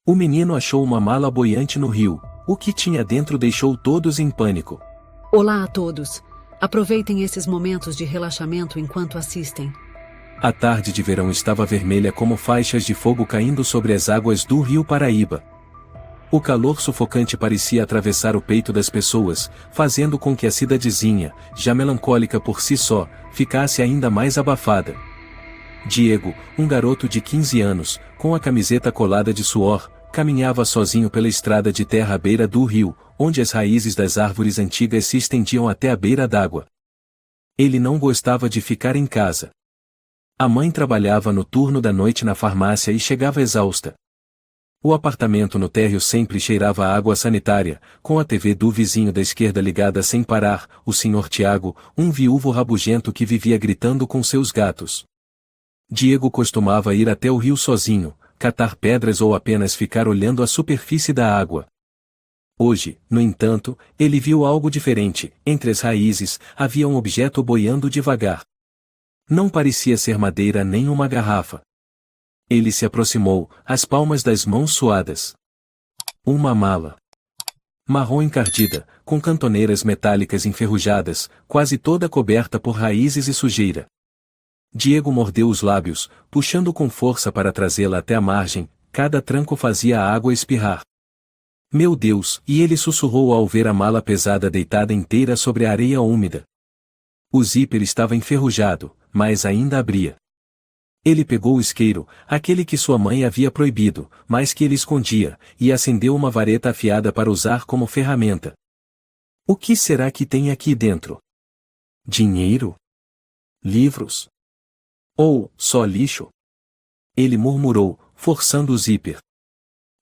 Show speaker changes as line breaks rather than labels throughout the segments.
O menino achou uma mala boiante no rio. O que tinha dentro deixou todos em pânico.
Olá a todos. Aproveitem esses momentos de relaxamento enquanto assistem.
A tarde de verão estava vermelha como faixas de fogo caindo sobre as águas do rio Paraíba. O calor sufocante parecia atravessar o peito das pessoas, fazendo com que a cidadezinha, já melancólica por si só, ficasse ainda mais abafada. Diego, um garoto de 15 anos, com a camiseta colada de suor, caminhava sozinho pela estrada de terra à beira do rio, onde as raízes das árvores antigas se estendiam até a beira d'água. Ele não gostava de ficar em casa. A mãe trabalhava no turno da noite na farmácia e chegava exausta. O apartamento no térreo sempre cheirava a água sanitária, com a TV do vizinho da esquerda ligada sem parar, o Sr. Tiago, um viúvo rabugento que vivia gritando com seus gatos. Diego costumava ir até o rio sozinho, catar pedras ou apenas ficar olhando a superfície da água. Hoje, no entanto, ele viu algo diferente. Entre as raízes, havia um objeto boiando devagar. Não parecia ser madeira nem uma garrafa. Ele se aproximou, as palmas das mãos suadas. Uma mala. Marrom encardida, com cantoneiras metálicas enferrujadas, quase toda coberta por raízes e sujeira. Diego mordeu os lábios, puxando com força para trazê-la até a margem, cada tranco fazia a água espirrar. Meu Deus! E ele sussurrou ao ver a mala pesada deitada inteira sobre a areia úmida. O zíper estava enferrujado, mas ainda abria. Ele pegou o isqueiro, aquele que sua mãe havia proibido, mas que ele escondia, e acendeu uma vareta afiada para usar como ferramenta. O que será que tem aqui dentro? Dinheiro? Livros? Ou, só lixo? Ele murmurou, forçando o zíper.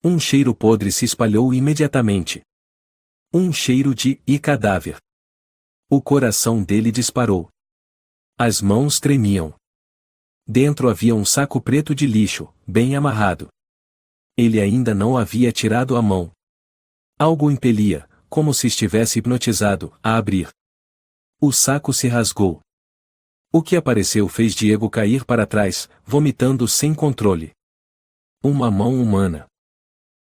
Um cheiro podre se espalhou imediatamente. Um cheiro de cadáver. O coração dele disparou. As mãos tremiam. Dentro havia um saco preto de lixo, bem amarrado. Ele ainda não havia tirado a mão. Algo o impelia, como se estivesse hipnotizado, a abrir. O saco se rasgou. O que apareceu fez Diego cair para trás, vomitando sem controle. Uma mão humana.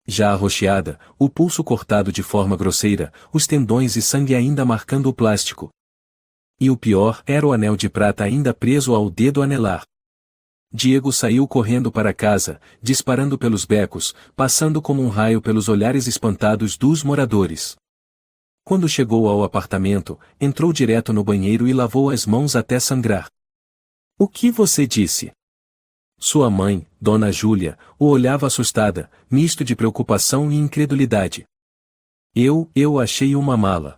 Já arroxeada, o pulso cortado de forma grosseira, os tendões e sangue ainda marcando o plástico. E o pior era o anel de prata ainda preso ao dedo anelar. Diego saiu correndo para casa, disparando pelos becos, passando como um raio pelos olhares espantados dos moradores. Quando chegou ao apartamento, entrou direto no banheiro e lavou as mãos até sangrar. O que você disse? Sua mãe, Dona Júlia, o olhava assustada, misto de preocupação e incredulidade. Eu achei uma mala.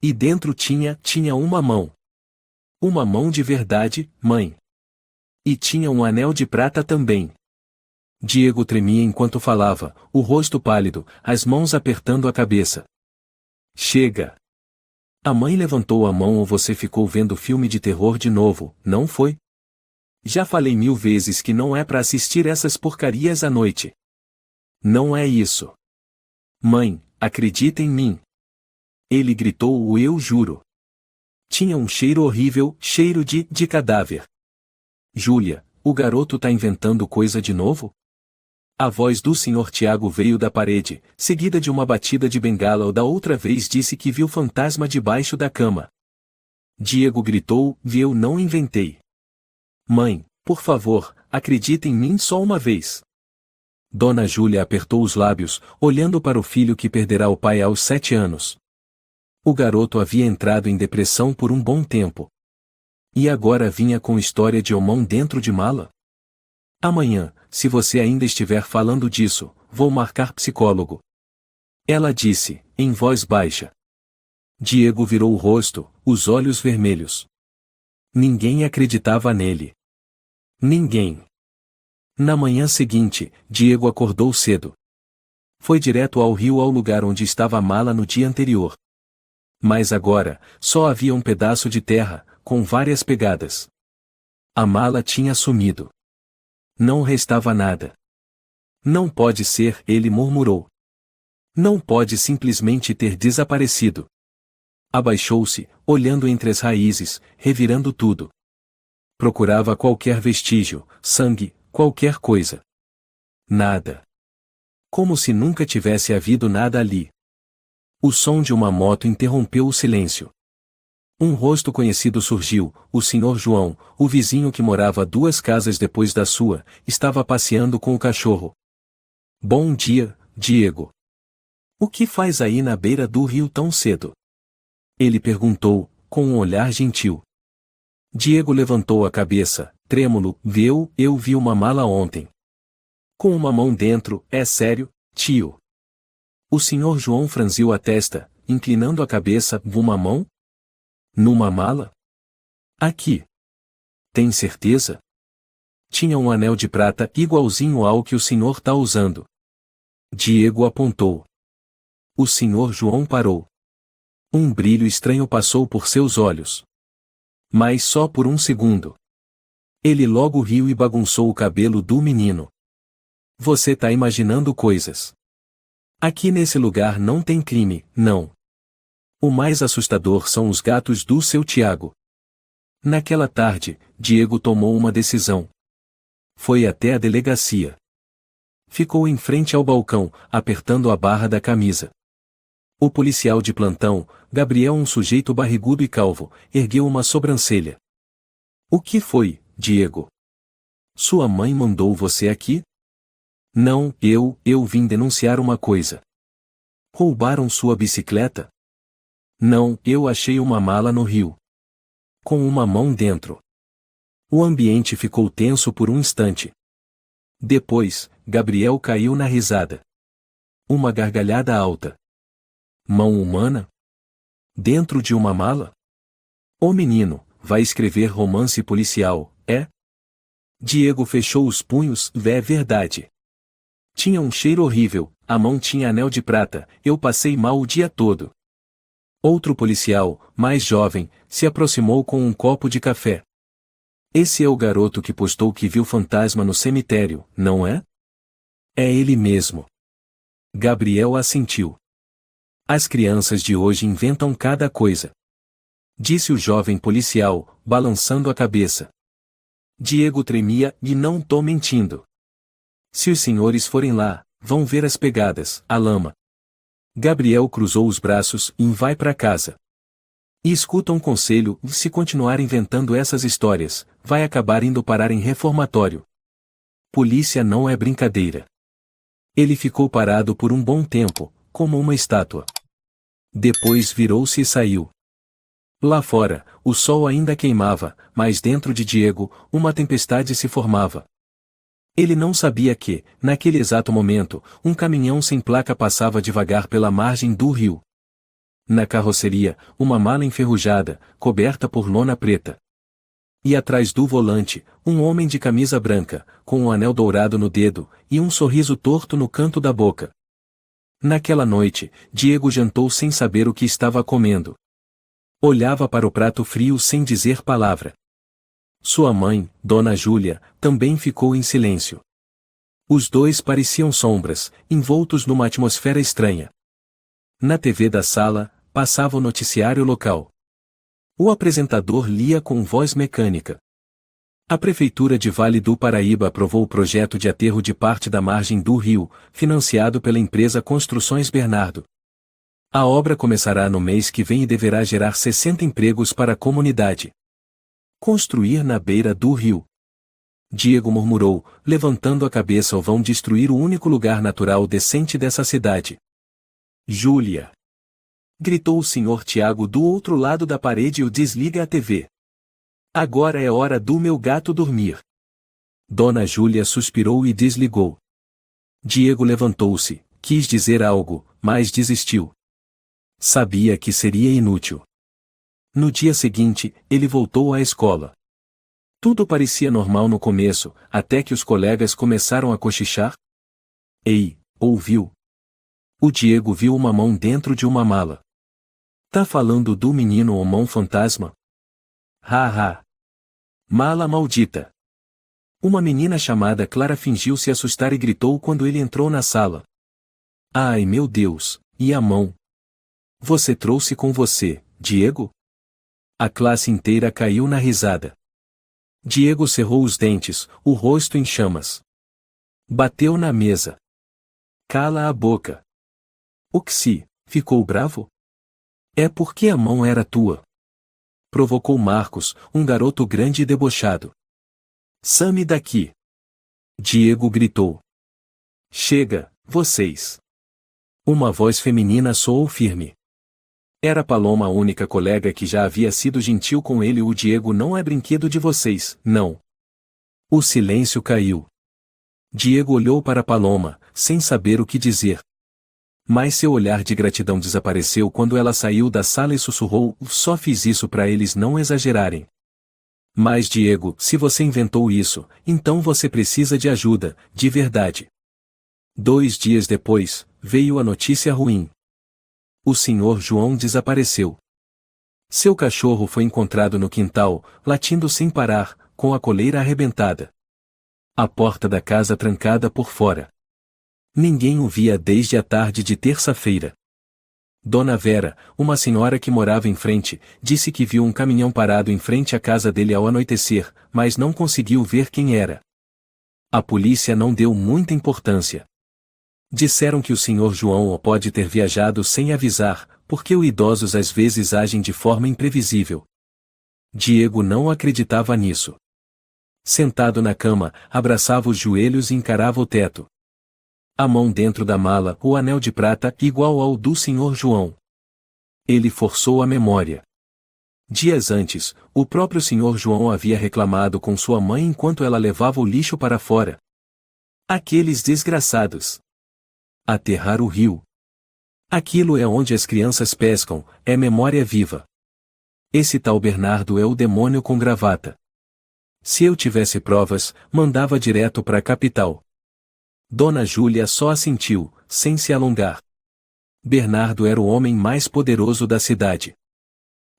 E dentro tinha uma mão. Uma mão de verdade, mãe. E tinha um anel de prata também. Diego tremia enquanto falava, o rosto pálido, as mãos apertando a cabeça. Chega! A mãe levantou a mão ou você ficou vendo filme de terror de novo, não foi? Já falei 1000 vezes que não é para assistir essas porcarias à noite. Não é isso. Mãe, acredita em mim. Ele gritou o eu juro. Tinha um cheiro horrível, cheiro de cadáver. Júlia, o garoto tá inventando coisa de novo? A voz do Sr. Tiago veio da parede, seguida de uma batida de bengala ou da outra vez disse que viu fantasma debaixo da cama. Diego gritou, eu não inventei. Mãe, por favor, acredita em mim só uma vez. Dona Júlia apertou os lábios, olhando para o filho que perderá o pai aos 7 anos. O garoto havia entrado em depressão por um bom tempo. E agora vinha com história de homão dentro de mala? Amanhã, se você ainda estiver falando disso, vou marcar psicólogo. Ela disse, em voz baixa. Diego virou o rosto, os olhos vermelhos. Ninguém acreditava nele. Ninguém. Na manhã seguinte, Diego acordou cedo. Foi direto ao rio ao lugar onde estava a mala no dia anterior. Mas agora, só havia um pedaço de terra, com várias pegadas. A mala tinha sumido. Não restava nada. Não pode ser, ele murmurou. Não pode simplesmente ter desaparecido. Abaixou-se, olhando entre as raízes, revirando tudo. Procurava qualquer vestígio, sangue, qualquer coisa. Nada. Como se nunca tivesse havido nada ali. O som de uma moto interrompeu o silêncio. Um rosto conhecido surgiu, o Sr. João, o vizinho que morava 2 casas depois da sua, estava passeando com o cachorro. Bom dia, Diego. O que faz aí na beira do rio tão cedo? Ele perguntou, com um olhar gentil. Diego levantou a cabeça, trêmulo, eu vi uma mala ontem. Com uma mão dentro, é sério, tio? O Sr. João franziu a testa, inclinando a cabeça, uma mão? Numa mala? Aqui. Tem certeza? Tinha um anel de prata igualzinho ao que o senhor tá usando. Diego apontou. O Sr. João parou. Um brilho estranho passou por seus olhos. Mas só por um segundo. Ele logo riu e bagunçou o cabelo do menino. Você tá imaginando coisas. Aqui nesse lugar não tem crime, não. O mais assustador são os gatos do seu Tiago. Naquela tarde, Diego tomou uma decisão. Foi até a delegacia. Ficou em frente ao balcão, apertando a barra da camisa. O policial de plantão, Gabriel, um sujeito barrigudo e calvo, ergueu uma sobrancelha. O que foi, Diego? Sua mãe mandou você aqui? Não, eu vim denunciar uma coisa. Roubaram sua bicicleta? Não, eu achei uma mala no rio. Com uma mão dentro. O ambiente ficou tenso por um instante. Depois, Gabriel caiu na risada. Uma gargalhada alta. Mão humana? Dentro de uma mala? O menino, vai escrever romance policial, é? Diego fechou os punhos, é verdade. Tinha um cheiro horrível, a mão tinha anel de prata, eu passei mal o dia todo. Outro policial, mais jovem, se aproximou com um copo de café. Esse é o garoto que postou que viu fantasma no cemitério, não é? É ele mesmo. Gabriel assentiu. As crianças de hoje inventam cada coisa. Disse o jovem policial, balançando a cabeça. Diego tremia, e não tô mentindo. Se os senhores forem lá, vão ver as pegadas, a lama. Gabriel cruzou os braços e vai para casa. E escuta um conselho, se continuar inventando essas histórias, vai acabar indo parar em reformatório. Polícia não é brincadeira. Ele ficou parado por um bom tempo, como uma estátua. Depois virou-se e saiu. Lá fora, o sol ainda queimava, mas dentro de Diego, uma tempestade se formava. Ele não sabia que, naquele exato momento, um caminhão sem placa passava devagar pela margem do rio. Na carroceria, uma mala enferrujada, coberta por lona preta. E atrás do volante, um homem de camisa branca, com um anel dourado no dedo, e um sorriso torto no canto da boca. Naquela noite, Diego jantou sem saber o que estava comendo. Olhava para o prato frio sem dizer palavra. Sua mãe, Dona Júlia, também ficou em silêncio. Os dois pareciam sombras, envoltos numa atmosfera estranha. Na TV da sala, passava o noticiário local. O apresentador lia com voz mecânica. A Prefeitura de Vale do Paraíba aprovou o projeto de aterro de parte da margem do rio, financiado pela empresa Construções Bernardo. A obra começará no mês que vem e deverá gerar 60 empregos para a comunidade. Construir na beira do rio. Diego murmurou, levantando a cabeça, ou vão destruir o único lugar natural decente dessa cidade. Júlia! Gritou o Sr. Tiago do outro lado da parede e desliga a TV. Agora é hora do meu gato dormir. Dona Júlia suspirou e desligou. Diego levantou-se, quis dizer algo, mas desistiu. Sabia que seria inútil. No dia seguinte, ele voltou à escola. Tudo parecia normal no começo, até que os colegas começaram a cochichar. Ei, ouviu? O Diego viu uma mão dentro de uma mala. Tá falando do menino ou mão fantasma? Ha ha! Mala maldita! Uma menina chamada Clara fingiu se assustar e gritou quando ele entrou na sala. Ai meu Deus, e a mão? Você trouxe com você, Diego? A classe inteira caiu na risada. Diego cerrou os dentes, o rosto em chamas. Bateu na mesa. Cala a boca. Oxi, ficou bravo? É porque a mão era tua. Provocou Marcos, um garoto grande e debochado. Some daqui. Diego gritou. Chega, vocês. Uma voz feminina soou firme. Era Paloma a única colega que já havia sido gentil com ele. O Diego não é brinquedo de vocês, não. O silêncio caiu. Diego olhou para Paloma, sem saber o que dizer. Mas seu olhar de gratidão desapareceu quando ela saiu da sala e sussurrou: só fiz isso para eles não exagerarem. Mas Diego, se você inventou isso, então você precisa de ajuda, de verdade. 2 dias depois, veio a notícia ruim. O Sr. João desapareceu. Seu cachorro foi encontrado no quintal, latindo sem parar, com a coleira arrebentada. A porta da casa trancada por fora. Ninguém o via desde a tarde de terça-feira. Dona Vera, uma senhora que morava em frente, disse que viu um caminhão parado em frente à casa dele ao anoitecer, mas não conseguiu ver quem era. A polícia não deu muita importância. Disseram que o Sr. João pode ter viajado sem avisar, porque os idosos às vezes agem de forma imprevisível. Diego não acreditava nisso. Sentado na cama, abraçava os joelhos e encarava o teto. A mão dentro da mala, o anel de prata igual ao do Sr. João. Ele forçou a memória. Dias antes, o próprio Sr. João havia reclamado com sua mãe enquanto ela levava o lixo para fora. Aqueles desgraçados. Aterrar o rio. Aquilo é onde as crianças pescam, é memória viva. Esse tal Bernardo é o demônio com gravata. Se eu tivesse provas, mandava direto para a capital. Dona Júlia só assentiu, sem se alongar. Bernardo era o homem mais poderoso da cidade.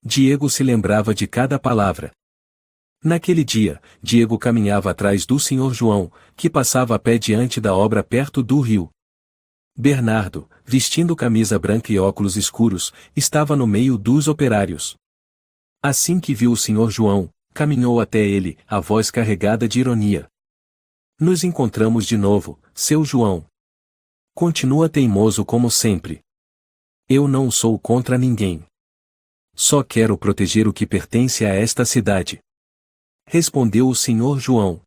Diego se lembrava de cada palavra. Naquele dia, Diego caminhava atrás do Sr. João, que passava a pé diante da obra perto do rio. Bernardo, vestindo camisa branca e óculos escuros, estava no meio dos operários. Assim que viu o Sr. João, caminhou até ele, a voz carregada de ironia. Nos encontramos de novo, seu João. Continua teimoso como sempre. Eu não sou contra ninguém. Só quero proteger o que pertence a esta cidade. Respondeu o Sr. João.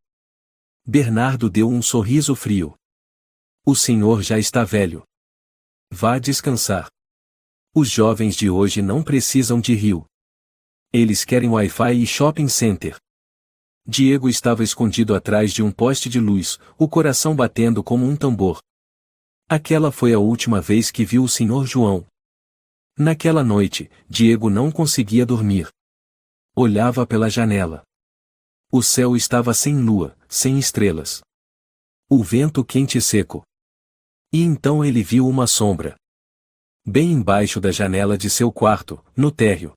Bernardo deu um sorriso frio. O senhor já está velho. Vá descansar. Os jovens de hoje não precisam de rio. Eles querem Wi-Fi e shopping center. Diego estava escondido atrás de um poste de luz, o coração batendo como um tambor. Aquela foi a última vez que viu o Sr. João. Naquela noite, Diego não conseguia dormir. Olhava pela janela. O céu estava sem lua, sem estrelas. O vento quente e seco. E então ele viu uma sombra. Bem embaixo da janela de seu quarto, no térreo.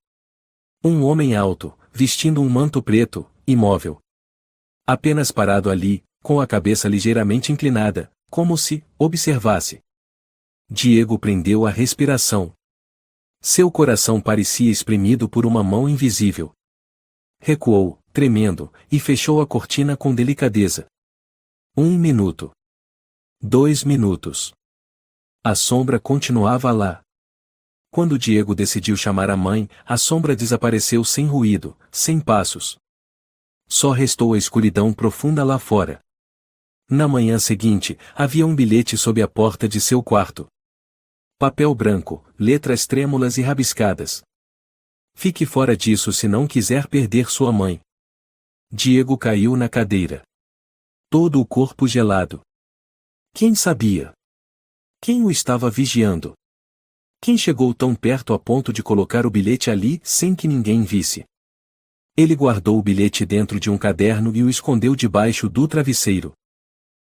Um homem alto, vestindo um manto preto, imóvel. Apenas parado ali, com a cabeça ligeiramente inclinada, como se observasse. Diego prendeu a respiração. Seu coração parecia espremido por uma mão invisível. Recuou, tremendo, e fechou a cortina com delicadeza. 1 minuto. 2 minutos. A sombra continuava lá. Quando Diego decidiu chamar a mãe, a sombra desapareceu sem ruído, sem passos. Só restou a escuridão profunda lá fora. Na manhã seguinte, havia um bilhete sob a porta de seu quarto. Papel branco, letras trêmulas e rabiscadas. Fique fora disso se não quiser perder sua mãe. Diego caiu na cadeira. Todo o corpo gelado. Quem sabia? Quem o estava vigiando? Quem chegou tão perto a ponto de colocar o bilhete ali sem que ninguém visse? Ele guardou o bilhete dentro de um caderno e o escondeu debaixo do travesseiro.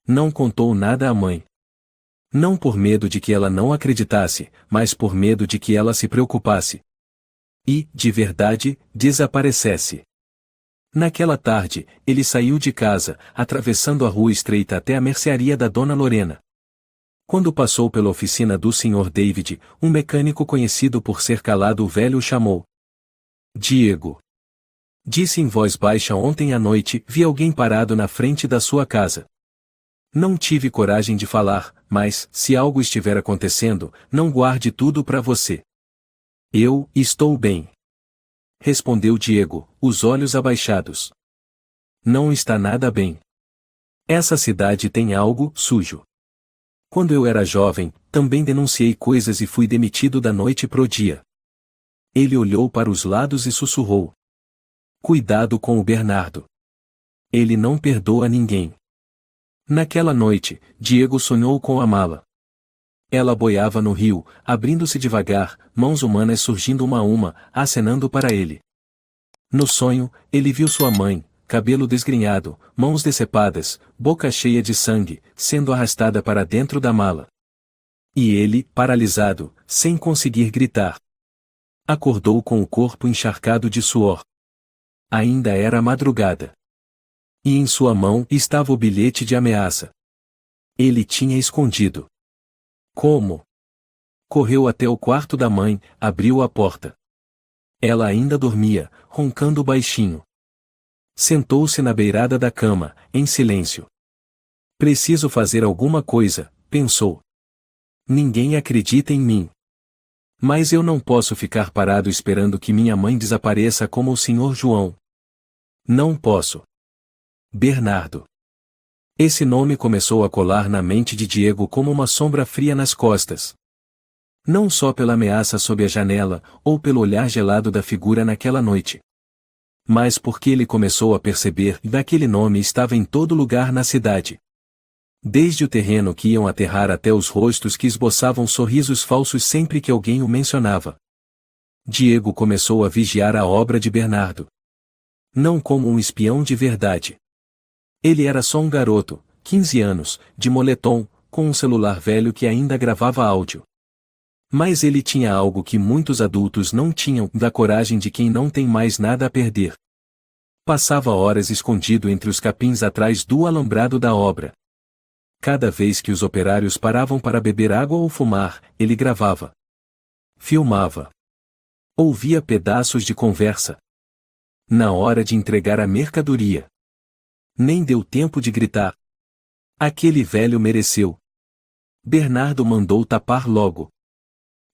Não contou nada à mãe. Não por medo de que ela não acreditasse, mas por medo de que ela se preocupasse. E, de verdade, desaparecesse. Naquela tarde, ele saiu de casa, atravessando a rua estreita até a mercearia da Dona Lorena. Quando passou pela oficina do Sr. David, um mecânico conhecido por ser calado o velho o chamou. Diego. Disse em voz baixa: ontem à noite, vi alguém parado na frente da sua casa. Não tive coragem de falar, mas, se algo estiver acontecendo, não guarde tudo para você. Eu estou bem. Respondeu Diego, os olhos abaixados. Não está nada bem. Essa cidade tem algo sujo. Quando eu era jovem, também denunciei coisas e fui demitido da noite pro dia. Ele olhou para os lados e sussurrou. Cuidado com o Bernardo. Ele não perdoa ninguém. Naquela noite, Diego sonhou com a mala. Ela boiava no rio, abrindo-se devagar, mãos humanas surgindo uma a uma, acenando para ele. No sonho, ele viu sua mãe, cabelo desgrenhado, mãos decepadas, boca cheia de sangue, sendo arrastada para dentro da mala. E ele, paralisado, sem conseguir gritar. Acordou com o corpo encharcado de suor. Ainda era madrugada. E em sua mão estava o bilhete de ameaça. Ele tinha escondido. Como? Correu até o quarto da mãe, abriu a porta. Ela ainda dormia, roncando baixinho. Sentou-se na beirada da cama, em silêncio. Preciso fazer alguma coisa, pensou. Ninguém acredita em mim. Mas eu não posso ficar parado esperando que minha mãe desapareça como o Sr. João. Não posso. Bernardo. Esse nome começou a colar na mente de Diego como uma sombra fria nas costas. Não só pela ameaça sob a janela, ou pelo olhar gelado da figura naquela noite. Mas porque ele começou a perceber que aquele nome estava em todo lugar na cidade. Desde o terreno que iam aterrar até os rostos que esboçavam sorrisos falsos sempre que alguém o mencionava. Diego começou a vigiar a obra de Bernardo. Não como um espião de verdade. Ele era só um garoto, 15 anos, de moletom, com um celular velho que ainda gravava áudio. Mas ele tinha algo que muitos adultos não tinham, da coragem de quem não tem mais nada a perder. Passava horas escondido entre os capins atrás do alambrado da obra. Cada vez que os operários paravam para beber água ou fumar, ele gravava. Filmava. Ouvia pedaços de conversa. Na hora de entregar a mercadoria. Nem deu tempo de gritar. Aquele velho mereceu. Bernardo mandou tapar logo.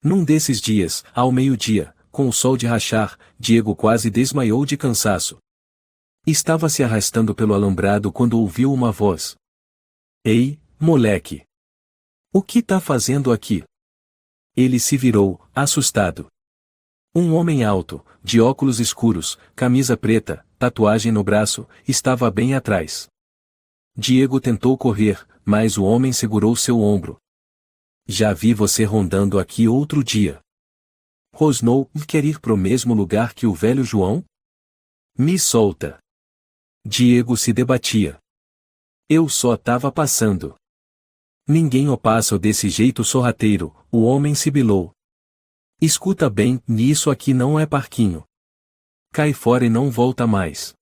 Num desses dias, ao meio-dia, com o sol de rachar, Diego quase desmaiou de cansaço. Estava se arrastando pelo alambrado quando ouviu uma voz. Ei, moleque! O que tá fazendo aqui? Ele se virou, assustado. Um homem alto, de óculos escuros, camisa preta, tatuagem no braço, estava bem atrás. Diego tentou correr, mas o homem segurou seu ombro. Já vi você rondando aqui outro dia. Rosnou, quer ir pro mesmo lugar que o velho João? Me solta. Diego se debatia. Eu só tava passando. Ninguém o passa desse jeito sorrateiro, o homem sibilou. Escuta bem, nisso aqui não é parquinho. Cai fora e não volta mais.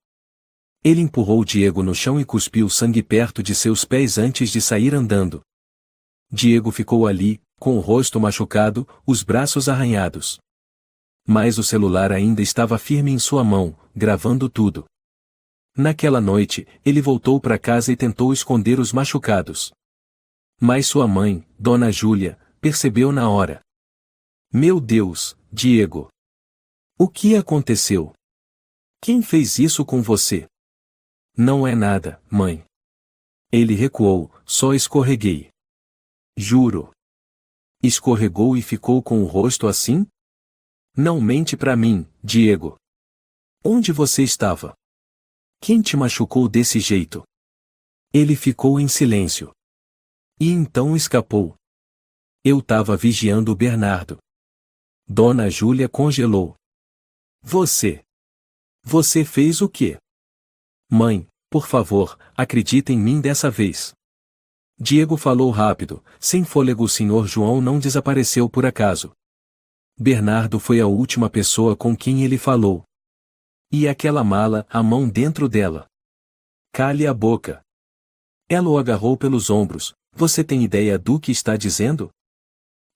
Ele empurrou Diego no chão e cuspiu sangue perto de seus pés antes de sair andando. Diego ficou ali, com o rosto machucado, os braços arranhados. Mas o celular ainda estava firme em sua mão, gravando tudo. Naquela noite, ele voltou para casa e tentou esconder os machucados. Mas sua mãe, Dona Júlia, percebeu na hora. Meu Deus, Diego! O que aconteceu? Quem fez isso com você? Não é nada, mãe. Ele recuou, só escorreguei. Juro. Escorregou e ficou com o rosto assim? Não mente pra mim, Diego. Onde você estava? Quem te machucou desse jeito? Ele ficou em silêncio. E então escapou. Eu tava vigiando o Bernardo. Dona Júlia congelou. Você fez o quê? Mãe, por favor, acredita em mim dessa vez. Diego falou rápido, sem fôlego. O Sr. João não desapareceu por acaso. Bernardo foi a última pessoa com quem ele falou. E aquela mala, a mão dentro dela. Cale a boca. Ela o agarrou pelos ombros. Você tem ideia do que está dizendo?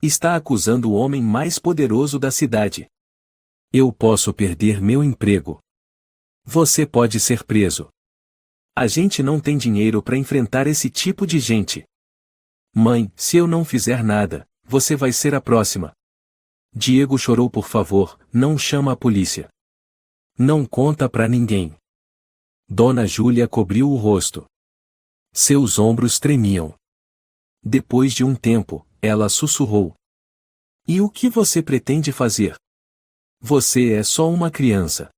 Está acusando o homem mais poderoso da cidade. Eu posso perder meu emprego. Você pode ser preso. A gente não tem dinheiro para enfrentar esse tipo de gente. Mãe, se eu não fizer nada, você vai ser a próxima. Diego chorou. Por favor, não chama a polícia. Não conta pra ninguém. Dona Júlia cobriu o rosto. Seus ombros tremiam. Depois de um tempo, ela sussurrou. E o que você pretende fazer? Você é só uma criança.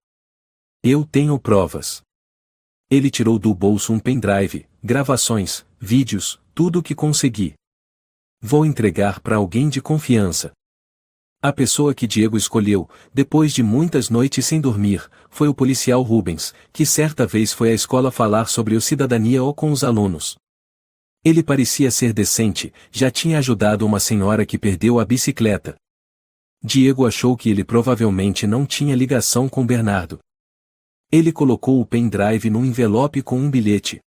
Eu tenho provas. Ele tirou do bolso um pendrive, gravações, vídeos, tudo o que consegui. Vou entregar para alguém de confiança. A pessoa que Diego escolheu, depois de muitas noites sem dormir, foi o policial Rubens, que certa vez foi à escola falar sobre o cidadania ou com os alunos. Ele parecia ser decente, já tinha ajudado uma senhora que perdeu a bicicleta. Diego achou que ele provavelmente não tinha ligação com Bernardo. Ele colocou o pendrive num envelope com um bilhete.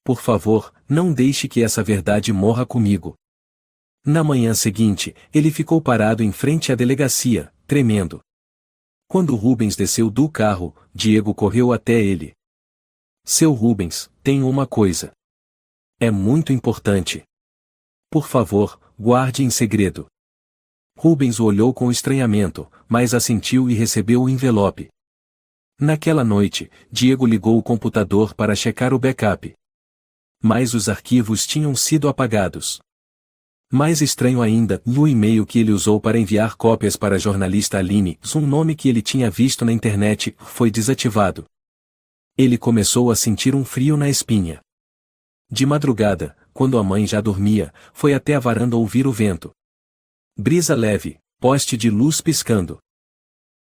Por favor, não deixe que essa verdade morra comigo. Na manhã seguinte, ele ficou parado em frente à delegacia, tremendo. Quando Rubens desceu do carro, Diego correu até ele. Seu Rubens, tenho uma coisa. É muito importante. Por favor, guarde em segredo. Rubens o olhou com estranhamento, mas assentiu e recebeu o envelope. Naquela noite, Diego ligou o computador para checar o backup. Mas os arquivos tinham sido apagados. Mais estranho ainda, no e-mail que ele usou para enviar cópias para a jornalista Aline, um nome que ele tinha visto na internet, foi desativado. Ele começou a sentir um frio na espinha. De madrugada, quando a mãe já dormia, foi até a varanda ouvir o vento. Brisa leve, poste de luz piscando.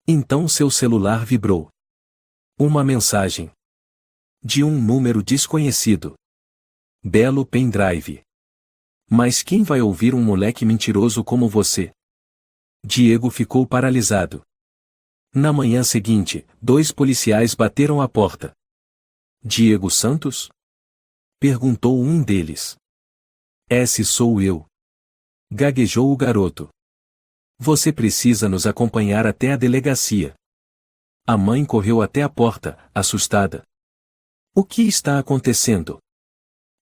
Então seu celular vibrou. Uma mensagem. De um número desconhecido. Belo pendrive. Mas quem vai ouvir um moleque mentiroso como você? Diego ficou paralisado. Na manhã seguinte, 2 policiais bateram à porta. Diego Santos? Perguntou um deles. Esse sou eu. Gaguejou o garoto. Você precisa nos acompanhar até a delegacia. A mãe correu até a porta, assustada. O que está acontecendo?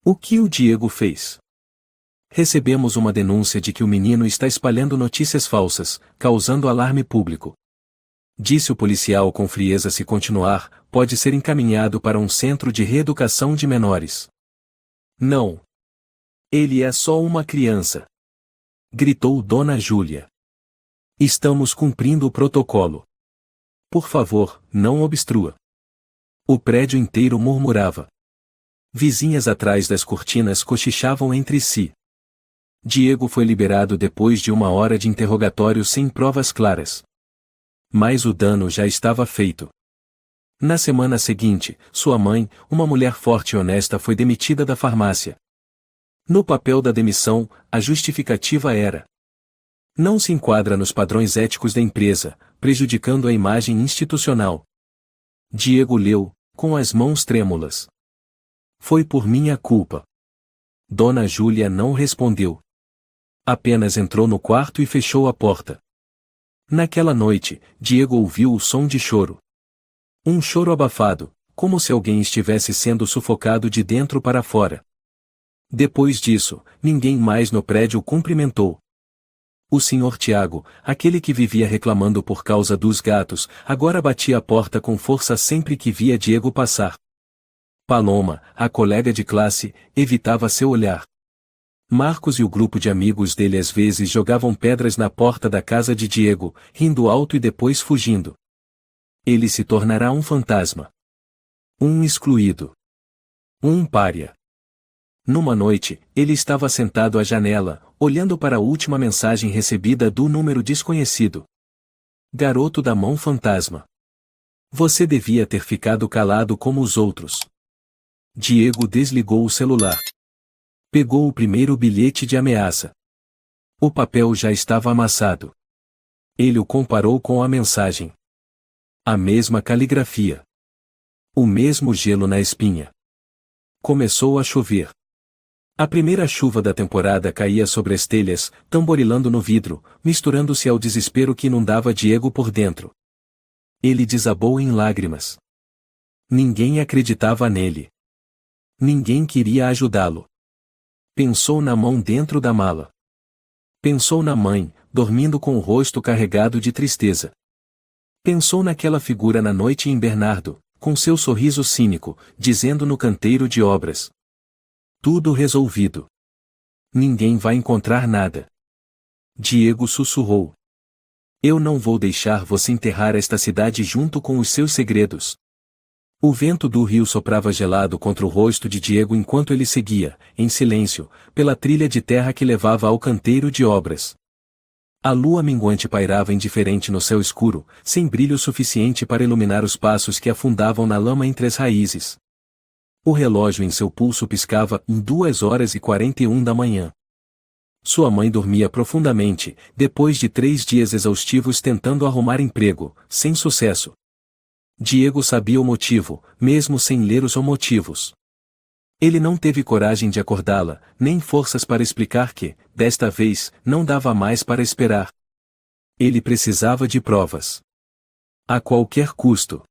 O que o Diego fez? Recebemos uma denúncia de que o menino está espalhando notícias falsas, causando alarme público. Disse o policial com frieza: se continuar, pode ser encaminhado para um centro de reeducação de menores. Não. Ele é só uma criança. Gritou Dona Júlia. Estamos cumprindo o protocolo. Por favor, não obstrua. O prédio inteiro murmurava. Vizinhas atrás das cortinas cochichavam entre si. Diego foi liberado depois de 1 hora de interrogatório sem provas claras. Mas o dano já estava feito. Na semana seguinte, sua mãe, uma mulher forte e honesta, foi demitida da farmácia. No papel da demissão, a justificativa era: não se enquadra nos padrões éticos da empresa, prejudicando a imagem institucional. Diego leu, com as mãos trêmulas. Foi por minha culpa. Dona Júlia não respondeu. Apenas entrou no quarto e fechou a porta. Naquela noite, Diego ouviu o som de choro. Um choro abafado, como se alguém estivesse sendo sufocado de dentro para fora. Depois disso, ninguém mais no prédio o cumprimentou. O Sr. Tiago, aquele que vivia reclamando por causa dos gatos, agora batia a porta com força sempre que via Diego passar. Paloma, a colega de classe, evitava seu olhar. Marcos e o grupo de amigos dele às vezes jogavam pedras na porta da casa de Diego, rindo alto e depois fugindo. Ele se tornará um fantasma. Um excluído. Um pária. Numa noite, ele estava sentado à janela, olhando para a última mensagem recebida do número desconhecido. Garoto da mão fantasma. Você devia ter ficado calado como os outros. Diego desligou o celular. Pegou o primeiro bilhete de ameaça. O papel já estava amassado. Ele o comparou com a mensagem. A mesma caligrafia. O mesmo gelo na espinha. Começou a chover. A primeira chuva da temporada caía sobre as telhas, tamborilando no vidro, misturando-se ao desespero que inundava Diego por dentro. Ele desabou em lágrimas. Ninguém acreditava nele. Ninguém queria ajudá-lo. Pensou na mão dentro da mala. Pensou na mãe, dormindo com o rosto carregado de tristeza. Pensou naquela figura na noite em Bernardo, com seu sorriso cínico, dizendo no canteiro de obras: tudo resolvido. Ninguém vai encontrar nada. Diego sussurrou: eu não vou deixar você enterrar esta cidade junto com os seus segredos. O vento do rio soprava gelado contra o rosto de Diego enquanto ele seguia, em silêncio, pela trilha de terra que levava ao canteiro de obras. A lua minguante pairava indiferente no céu escuro, sem brilho suficiente para iluminar os passos que afundavam na lama entre as raízes. O relógio em seu pulso piscava em 2h41 da manhã. Sua mãe dormia profundamente, depois de 3 dias exaustivos tentando arrumar emprego, sem sucesso. Diego sabia o motivo, mesmo sem ler os motivos. Ele não teve coragem de acordá-la, nem forças para explicar que, desta vez, não dava mais para esperar. Ele precisava de provas. A qualquer custo.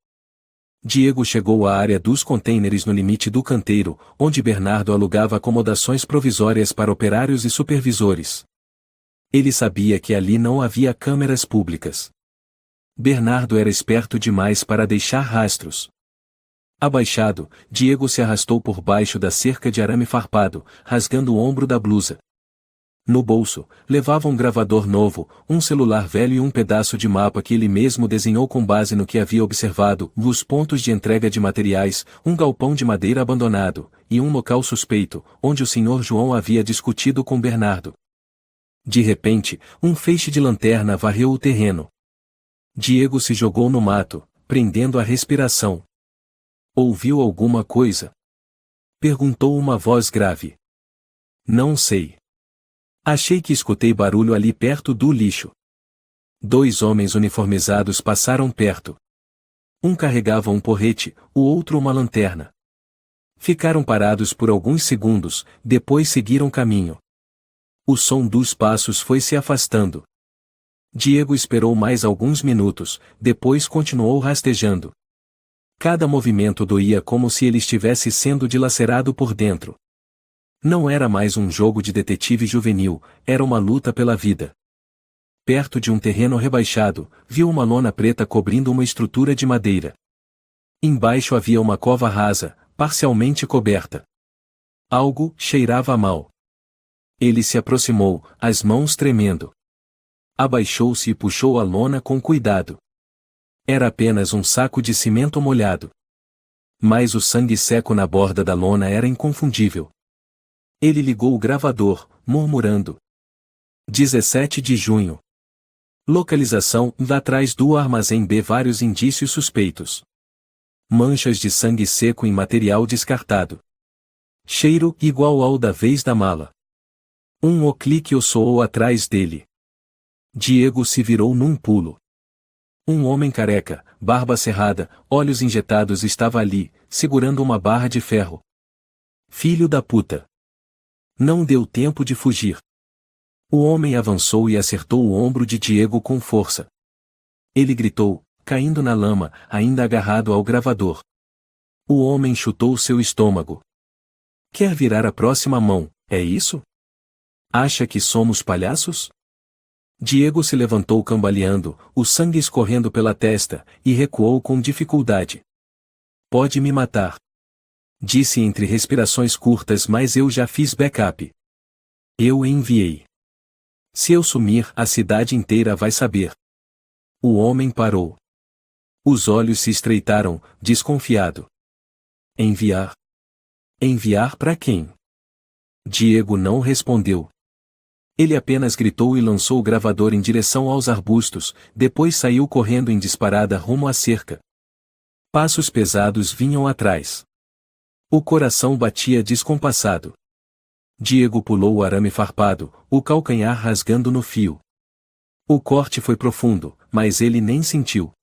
Diego chegou à área dos contêineres no limite do canteiro, onde Bernardo alugava acomodações provisórias para operários e supervisores. Ele sabia que ali não havia câmeras públicas. Bernardo era esperto demais para deixar rastros. Abaixado, Diego se arrastou por baixo da cerca de arame farpado, rasgando o ombro da blusa. No bolso, levava um gravador novo, um celular velho e um pedaço de mapa que ele mesmo desenhou com base no que havia observado, nos pontos de entrega de materiais, um galpão de madeira abandonado, e um local suspeito, onde o Sr. João havia discutido com Bernardo. De repente, um feixe de lanterna varreu o terreno. Diego se jogou no mato, prendendo a respiração. Ouviu alguma coisa? Perguntou uma voz grave. Não sei. Achei que escutei barulho ali perto do lixo. 2 homens uniformizados passaram perto. Um carregava um porrete, o outro uma lanterna. Ficaram parados por alguns segundos, depois seguiram caminho. O som dos passos foi se afastando. Diego esperou mais alguns minutos, depois continuou rastejando. Cada movimento doía como se ele estivesse sendo dilacerado por dentro. Não era mais um jogo de detetive juvenil, era uma luta pela vida. Perto de um terreno rebaixado, viu uma lona preta cobrindo uma estrutura de madeira. Embaixo havia uma cova rasa, parcialmente coberta. Algo cheirava mal. Ele se aproximou, as mãos tremendo. Abaixou-se e puxou a lona com cuidado. Era apenas um saco de cimento molhado. Mas o sangue seco na borda da lona era inconfundível. Ele ligou o gravador, murmurando. 17 de junho. Localização: atrás do armazém B. Vários indícios suspeitos. Manchas de sangue seco em material descartado. Cheiro igual ao da vez da mala. O clique soou atrás dele. Diego se virou num pulo. Um homem careca, barba cerrada, olhos injetados estava ali, segurando uma barra de ferro. Filho da puta! Não deu tempo de fugir. O homem avançou e acertou o ombro de Diego com força. Ele gritou, caindo na lama, ainda agarrado ao gravador. O homem chutou seu estômago. Quer virar a próxima mão, é isso? Acha que somos palhaços? Diego se levantou cambaleando, o sangue escorrendo pela testa, e recuou com dificuldade. Pode me matar. Disse entre respirações curtas, mas eu já fiz backup. Eu enviei. Se eu sumir, a cidade inteira vai saber. O homem parou. Os olhos se estreitaram, desconfiado. Enviar? Enviar para quem? Diego não respondeu. Ele apenas gritou e lançou o gravador em direção aos arbustos, depois saiu correndo em disparada rumo à cerca. Passos pesados vinham atrás. O coração batia descompassado. Diego pulou o arame farpado, o calcanhar rasgando no fio. O corte foi profundo, mas ele nem sentiu.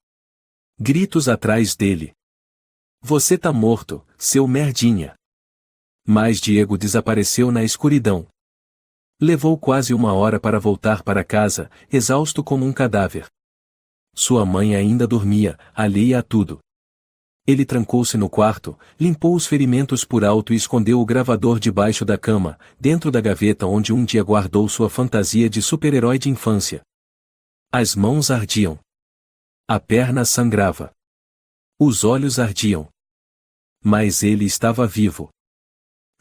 Gritos atrás dele. Você tá morto, seu merdinha. Mas Diego desapareceu na escuridão. Levou quase 1 hora para voltar para casa, exausto como um cadáver. Sua mãe ainda dormia, alheia a tudo. Ele trancou-se no quarto, limpou os ferimentos por alto e escondeu o gravador debaixo da cama, dentro da gaveta onde um dia guardou sua fantasia de super-herói de infância. As mãos ardiam. A perna sangrava. Os olhos ardiam. Mas ele estava vivo.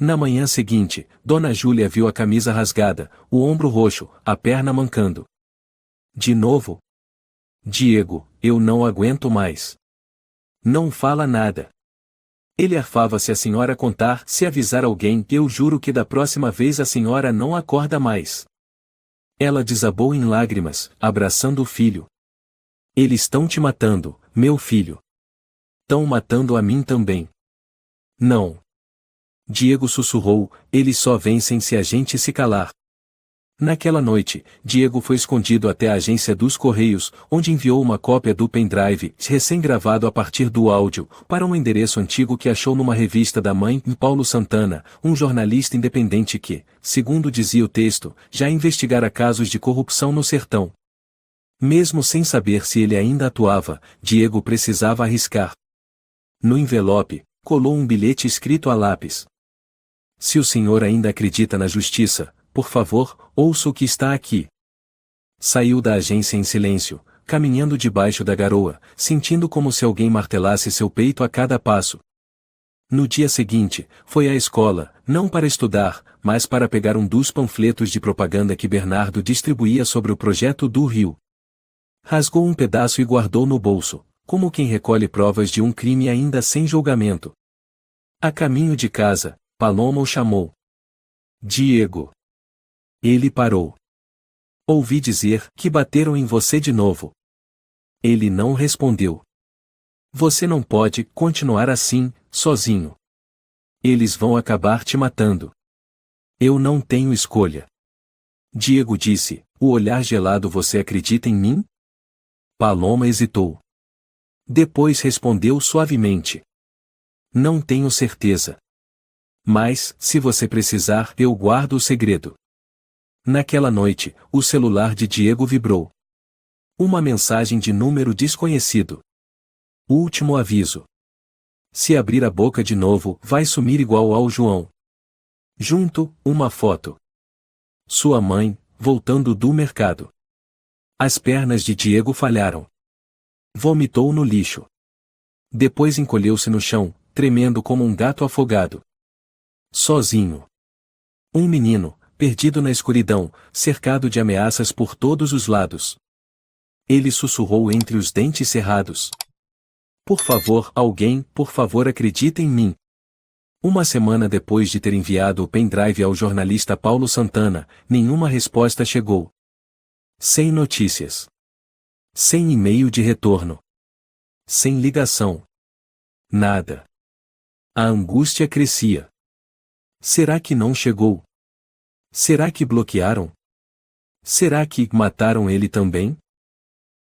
Na manhã seguinte, Dona Júlia viu a camisa rasgada, o ombro roxo, a perna mancando. De novo? Diego, eu não aguento mais. Não fala nada. Ele arfava se a senhora contar, se avisar alguém, eu juro que da próxima vez a senhora não acorda mais. Ela desabou em lágrimas, abraçando o filho. Eles estão te matando, meu filho. Estão matando a mim também. Não. Diego sussurrou, eles só vencem se a gente se calar. Naquela noite, Diego foi escondido até a agência dos Correios, onde enviou uma cópia do pendrive, recém-gravado a partir do áudio, para um endereço antigo que achou numa revista da mãe, Paulo Santana, um jornalista independente que, segundo dizia o texto, já investigara casos de corrupção no sertão. Mesmo sem saber se ele ainda atuava, Diego precisava arriscar. No envelope, colou um bilhete escrito a lápis. Se o senhor ainda acredita na justiça, por favor, ouça o que está aqui. Saiu da agência em silêncio, caminhando debaixo da garoa, sentindo como se alguém martelasse seu peito a cada passo. No dia seguinte, foi à escola, não para estudar, mas para pegar um dos panfletos de propaganda que Bernardo distribuía sobre o projeto do Rio. Rasgou um pedaço e guardou no bolso, como quem recolhe provas de um crime ainda sem julgamento. A caminho de casa, Paloma o chamou. Diego. Ele parou. Ouvi dizer que bateram em você de novo. Ele não respondeu. Você não pode continuar assim, sozinho. Eles vão acabar te matando. Eu não tenho escolha. Diego disse, o olhar gelado. Você acredita em mim? Paloma hesitou. Depois respondeu suavemente. Não tenho certeza. Mas, se você precisar, eu guardo o segredo. Naquela noite, o celular de Diego vibrou. Uma mensagem de número desconhecido. Último aviso. Se abrir a boca de novo, vai sumir igual ao João. Junto, uma foto. Sua mãe, voltando do mercado. As pernas de Diego falharam. Vomitou no lixo. Depois encolheu-se no chão, tremendo como um gato afogado. Sozinho. Um menino, perdido na escuridão, cercado de ameaças por todos os lados. Ele sussurrou entre os dentes cerrados. Por favor, alguém, por favor, acredita em mim. Uma semana depois de ter enviado o pendrive ao jornalista Paulo Santana, nenhuma resposta chegou. Sem notícias. Sem e-mail de retorno. Sem ligação. Nada. A angústia crescia. Será que não chegou? Será que bloquearam? Será que mataram ele também?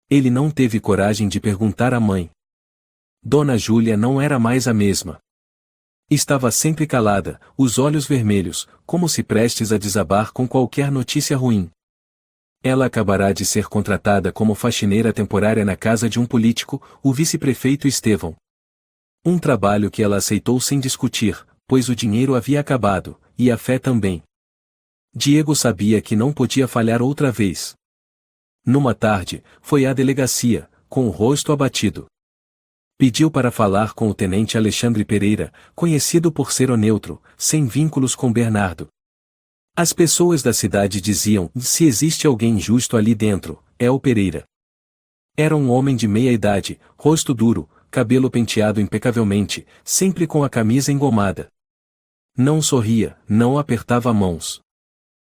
Ele não teve coragem de perguntar à mãe. Dona Júlia não era mais a mesma. Estava sempre calada, os olhos vermelhos, como se prestes a desabar com qualquer notícia ruim. Ela acabará de ser contratada como faxineira temporária na casa de um político, o vice-prefeito Estevão. Um trabalho que ela aceitou sem discutir, pois o dinheiro havia acabado, e a fé também. Diego sabia que não podia falhar outra vez. Numa tarde, foi à delegacia, com o rosto abatido. Pediu para falar com o tenente Alexandre Pereira, conhecido por ser o neutro, sem vínculos com Bernardo. As pessoas da cidade diziam, se existe alguém justo ali dentro, é o Pereira. Era um homem de meia idade, rosto duro, cabelo penteado impecavelmente, sempre com a camisa engomada. Não sorria, não apertava mãos.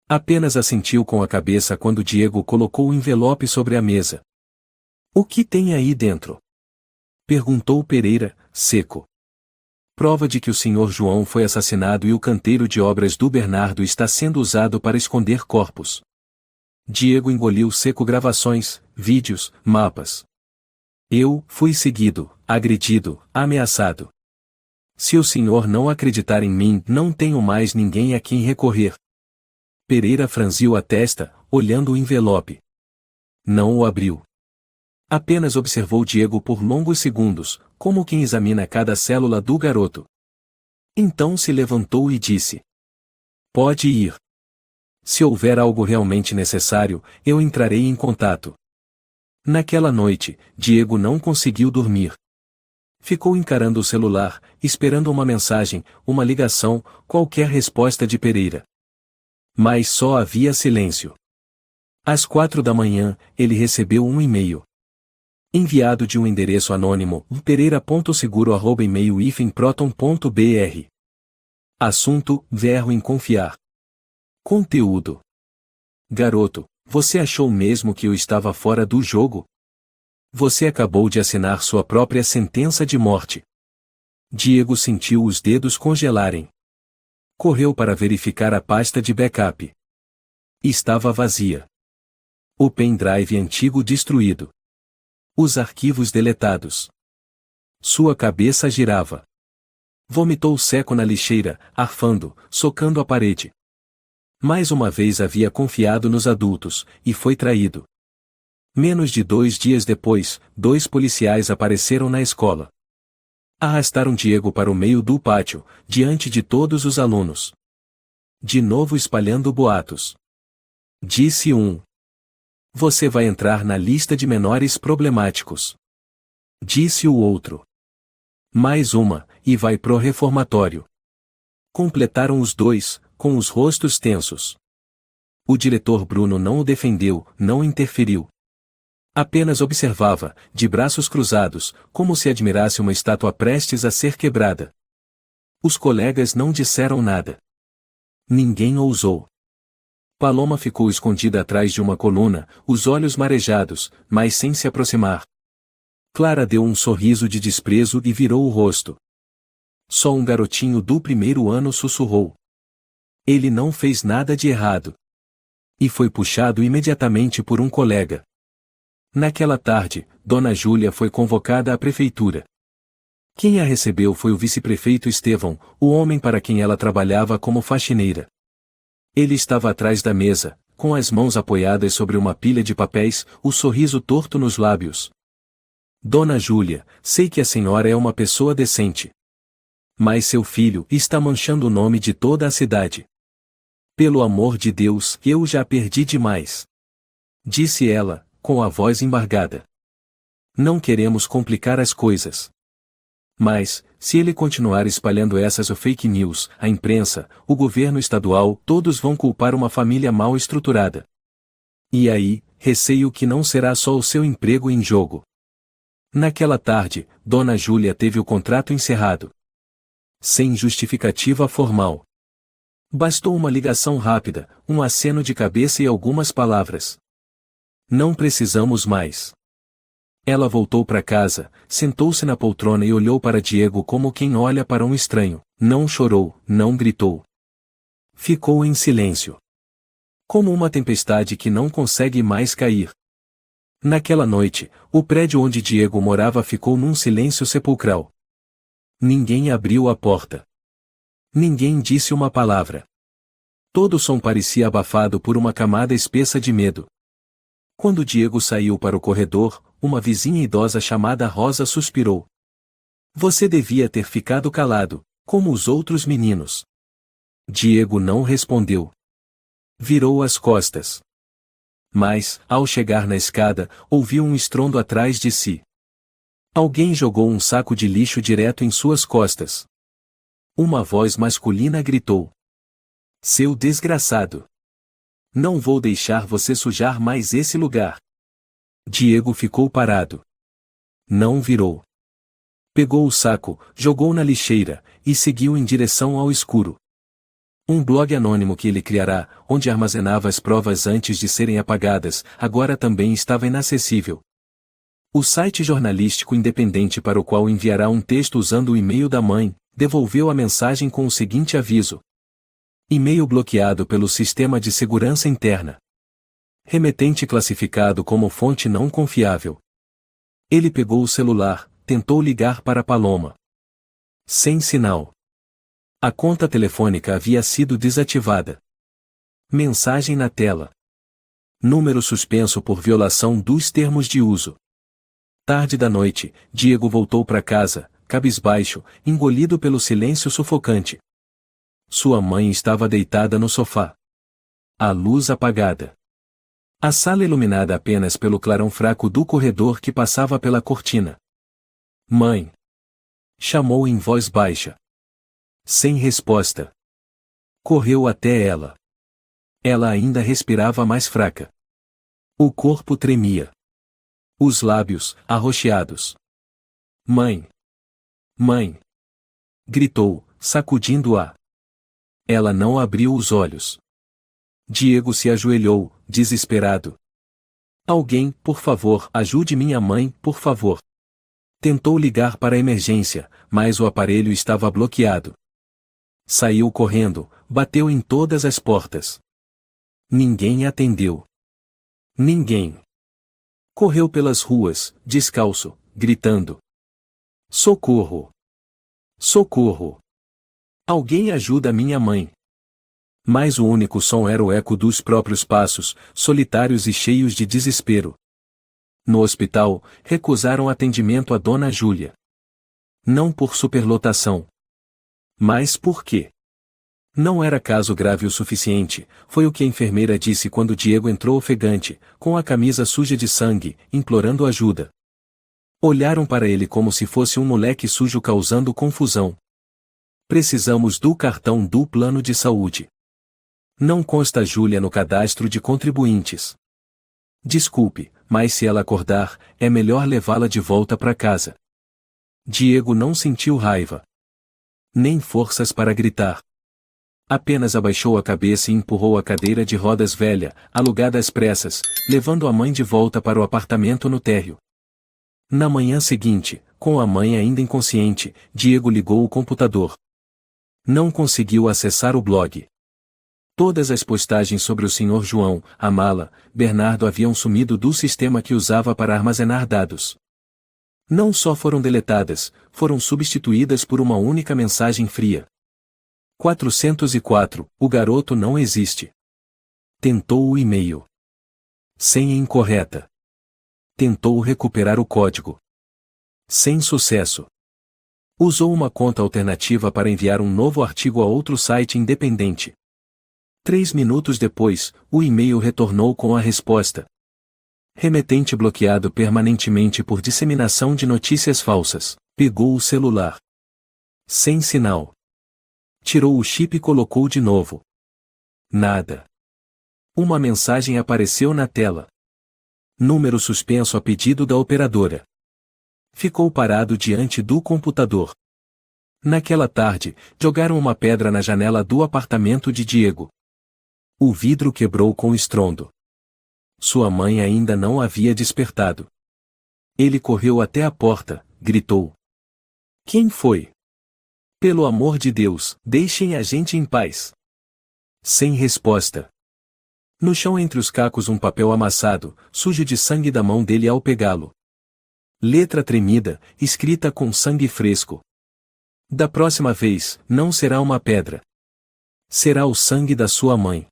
Apenas assentiu com a cabeça quando Diego colocou o envelope sobre a mesa. O que tem aí dentro? Perguntou Pereira, seco. Prova de que o Sr. João foi assassinado e o canteiro de obras do Bernardo está sendo usado para esconder corpos. Diego engoliu seco gravações, vídeos, mapas. Eu fui seguido, agredido, ameaçado. Se o senhor não acreditar em mim, não tenho mais ninguém a quem recorrer. Pereira franziu a testa, olhando o envelope. Não o abriu. Apenas observou Diego por longos segundos, como quem examina cada célula do garoto. Então se levantou e disse: "Pode ir. Se houver algo realmente necessário, eu entrarei em contato." Naquela noite, Diego não conseguiu dormir. Ficou encarando o celular, esperando uma mensagem, uma ligação, qualquer resposta de Pereira. Mas só havia silêncio. Às 4 da manhã, ele recebeu um e-mail. Enviado de um endereço anônimo, pereira.seguro@email-proton.br. Assunto: verro em confiar. Conteúdo: Garoto, você achou mesmo que eu estava fora do jogo? Você acabou de assinar sua própria sentença de morte. Diego sentiu os dedos congelarem. Correu para verificar a pasta de backup. Estava vazia. O pendrive antigo destruído. Os arquivos deletados. Sua cabeça girava. Vomitou seco na lixeira, arfando, socando a parede. Mais uma vez havia confiado nos adultos, e foi traído. Menos de 2 dias depois, 2 policiais apareceram na escola. Arrastaram Diego para o meio do pátio, diante de todos os alunos. De novo espalhando boatos. Disse um: "Você vai entrar na lista de menores problemáticos." Disse o outro: "Mais uma, e vai pro reformatório." Completaram os dois, com os rostos tensos. O diretor Bruno não o defendeu, não interferiu. Apenas observava, de braços cruzados, como se admirasse uma estátua prestes a ser quebrada. Os colegas não disseram nada. Ninguém ousou. Paloma ficou escondida atrás de uma coluna, os olhos marejados, mas sem se aproximar. Clara deu um sorriso de desprezo e virou o rosto. Só um garotinho do primeiro ano sussurrou: "Ele não fez nada de errado." E foi puxado imediatamente por um colega. Naquela tarde, Dona Júlia foi convocada à prefeitura. Quem a recebeu foi o vice-prefeito Estevão, o homem para quem ela trabalhava como faxineira. Ele estava atrás da mesa, com as mãos apoiadas sobre uma pilha de papéis, o sorriso torto nos lábios. "Dona Júlia, sei que a senhora é uma pessoa decente. Mas seu filho está manchando o nome de toda a cidade. Pelo amor de Deus, eu já perdi demais." Disse ela, com a voz embargada. "Não queremos complicar as coisas. Mas, se ele continuar espalhando essas fake news, a imprensa, o governo estadual, todos vão culpar uma família mal estruturada. E aí, receio que não será só o seu emprego em jogo." Naquela tarde, Dona Júlia teve o contrato encerrado. Sem justificativa formal. Bastou uma ligação rápida, um aceno de cabeça e algumas palavras. "Não precisamos mais." Ela voltou para casa, sentou-se na poltrona e olhou para Diego como quem olha para um estranho. Não chorou, não gritou. Ficou em silêncio. Como uma tempestade que não consegue mais cair. Naquela noite, o prédio onde Diego morava ficou num silêncio sepulcral. Ninguém abriu a porta. Ninguém disse uma palavra. Todo o som parecia abafado por uma camada espessa de medo. Quando Diego saiu para o corredor, uma vizinha idosa chamada Rosa suspirou. "Você devia ter ficado calado, como os outros meninos." Diego não respondeu. Virou as costas. Mas, ao chegar na escada, ouviu um estrondo atrás de si. Alguém jogou um saco de lixo direto em suas costas. Uma voz masculina gritou: "Seu desgraçado! Não vou deixar você sujar mais esse lugar." Diego ficou parado. Não virou. Pegou o saco, jogou na lixeira, e seguiu em direção ao escuro. Um blog anônimo que ele criará, onde armazenava as provas antes de serem apagadas, agora também estava inacessível. O site jornalístico independente para o qual enviará um texto usando o e-mail da mãe, devolveu a mensagem com o seguinte aviso: "E-mail bloqueado pelo sistema de segurança interna. Remetente classificado como fonte não confiável." Ele pegou o celular, tentou ligar para Paloma. Sem sinal. A conta telefônica havia sido desativada. Mensagem na tela: "Número suspenso por violação dos termos de uso." Tarde da noite, Diego voltou para casa, cabisbaixo, engolido pelo silêncio sufocante. Sua mãe estava deitada no sofá. A luz apagada. A sala iluminada apenas pelo clarão fraco do corredor que passava pela cortina. Mãe! Chamou em voz baixa. Sem resposta. Correu até ela. Ela ainda respirava mais fraca. O corpo tremia. Os lábios, arroxeados. Mãe! Mãe! Gritou, sacudindo-a. Ela não abriu os olhos. Diego se ajoelhou, desesperado. Alguém, por favor, ajude minha mãe, por favor. Tentou ligar para a emergência, mas o aparelho estava bloqueado. Saiu correndo, bateu em todas as portas. Ninguém atendeu. Ninguém. Correu pelas ruas, descalço, gritando. Socorro! Socorro! Alguém ajuda minha mãe! Mas o único som era o eco dos próprios passos, solitários e cheios de desespero. No hospital, recusaram atendimento a Dona Júlia. Não por superlotação. Mas por quê? Não era caso grave o suficiente, foi o que a enfermeira disse quando Diego entrou ofegante, com a camisa suja de sangue, implorando ajuda. Olharam para ele como se fosse um moleque sujo causando confusão. Precisamos do cartão do plano de saúde. Não consta Júlia no cadastro de contribuintes. Desculpe, mas se ela acordar, é melhor levá-la de volta para casa. Diego não sentiu raiva. Nem forças para gritar. Apenas abaixou a cabeça e empurrou a cadeira de rodas velha, alugada às pressas, levando a mãe de volta para o apartamento no térreo. Na manhã seguinte, com a mãe ainda inconsciente, Diego ligou o computador. Não conseguiu acessar o blog. Todas as postagens sobre o Sr. João, a mala, Bernardo haviam sumido do sistema que usava para armazenar dados. Não só foram deletadas, foram substituídas por uma única mensagem fria. 404, o garoto não existe. Tentou o e-mail. Senha incorreta. Tentou recuperar o código. Sem sucesso. Usou uma conta alternativa para enviar um novo artigo a outro site independente. 3 minutos depois, o e-mail retornou com a resposta. Remetente bloqueado permanentemente por disseminação de notícias falsas. Pegou o celular. Sem sinal. Tirou o chip e colocou de novo. Nada. Uma mensagem apareceu na tela. Número suspenso a pedido da operadora. Ficou parado diante do computador. Naquela tarde, jogaram uma pedra na janela do apartamento de Diego. O vidro quebrou com estrondo. Sua mãe ainda não havia despertado. Ele correu até a porta, gritou. Quem foi? Pelo amor de Deus, deixem a gente em paz. Sem resposta. No chão entre os cacos um papel amassado, sujo de sangue da mão dele ao pegá-lo. Letra tremida, escrita com sangue fresco. Da próxima vez, não será uma pedra. Será o sangue da sua mãe.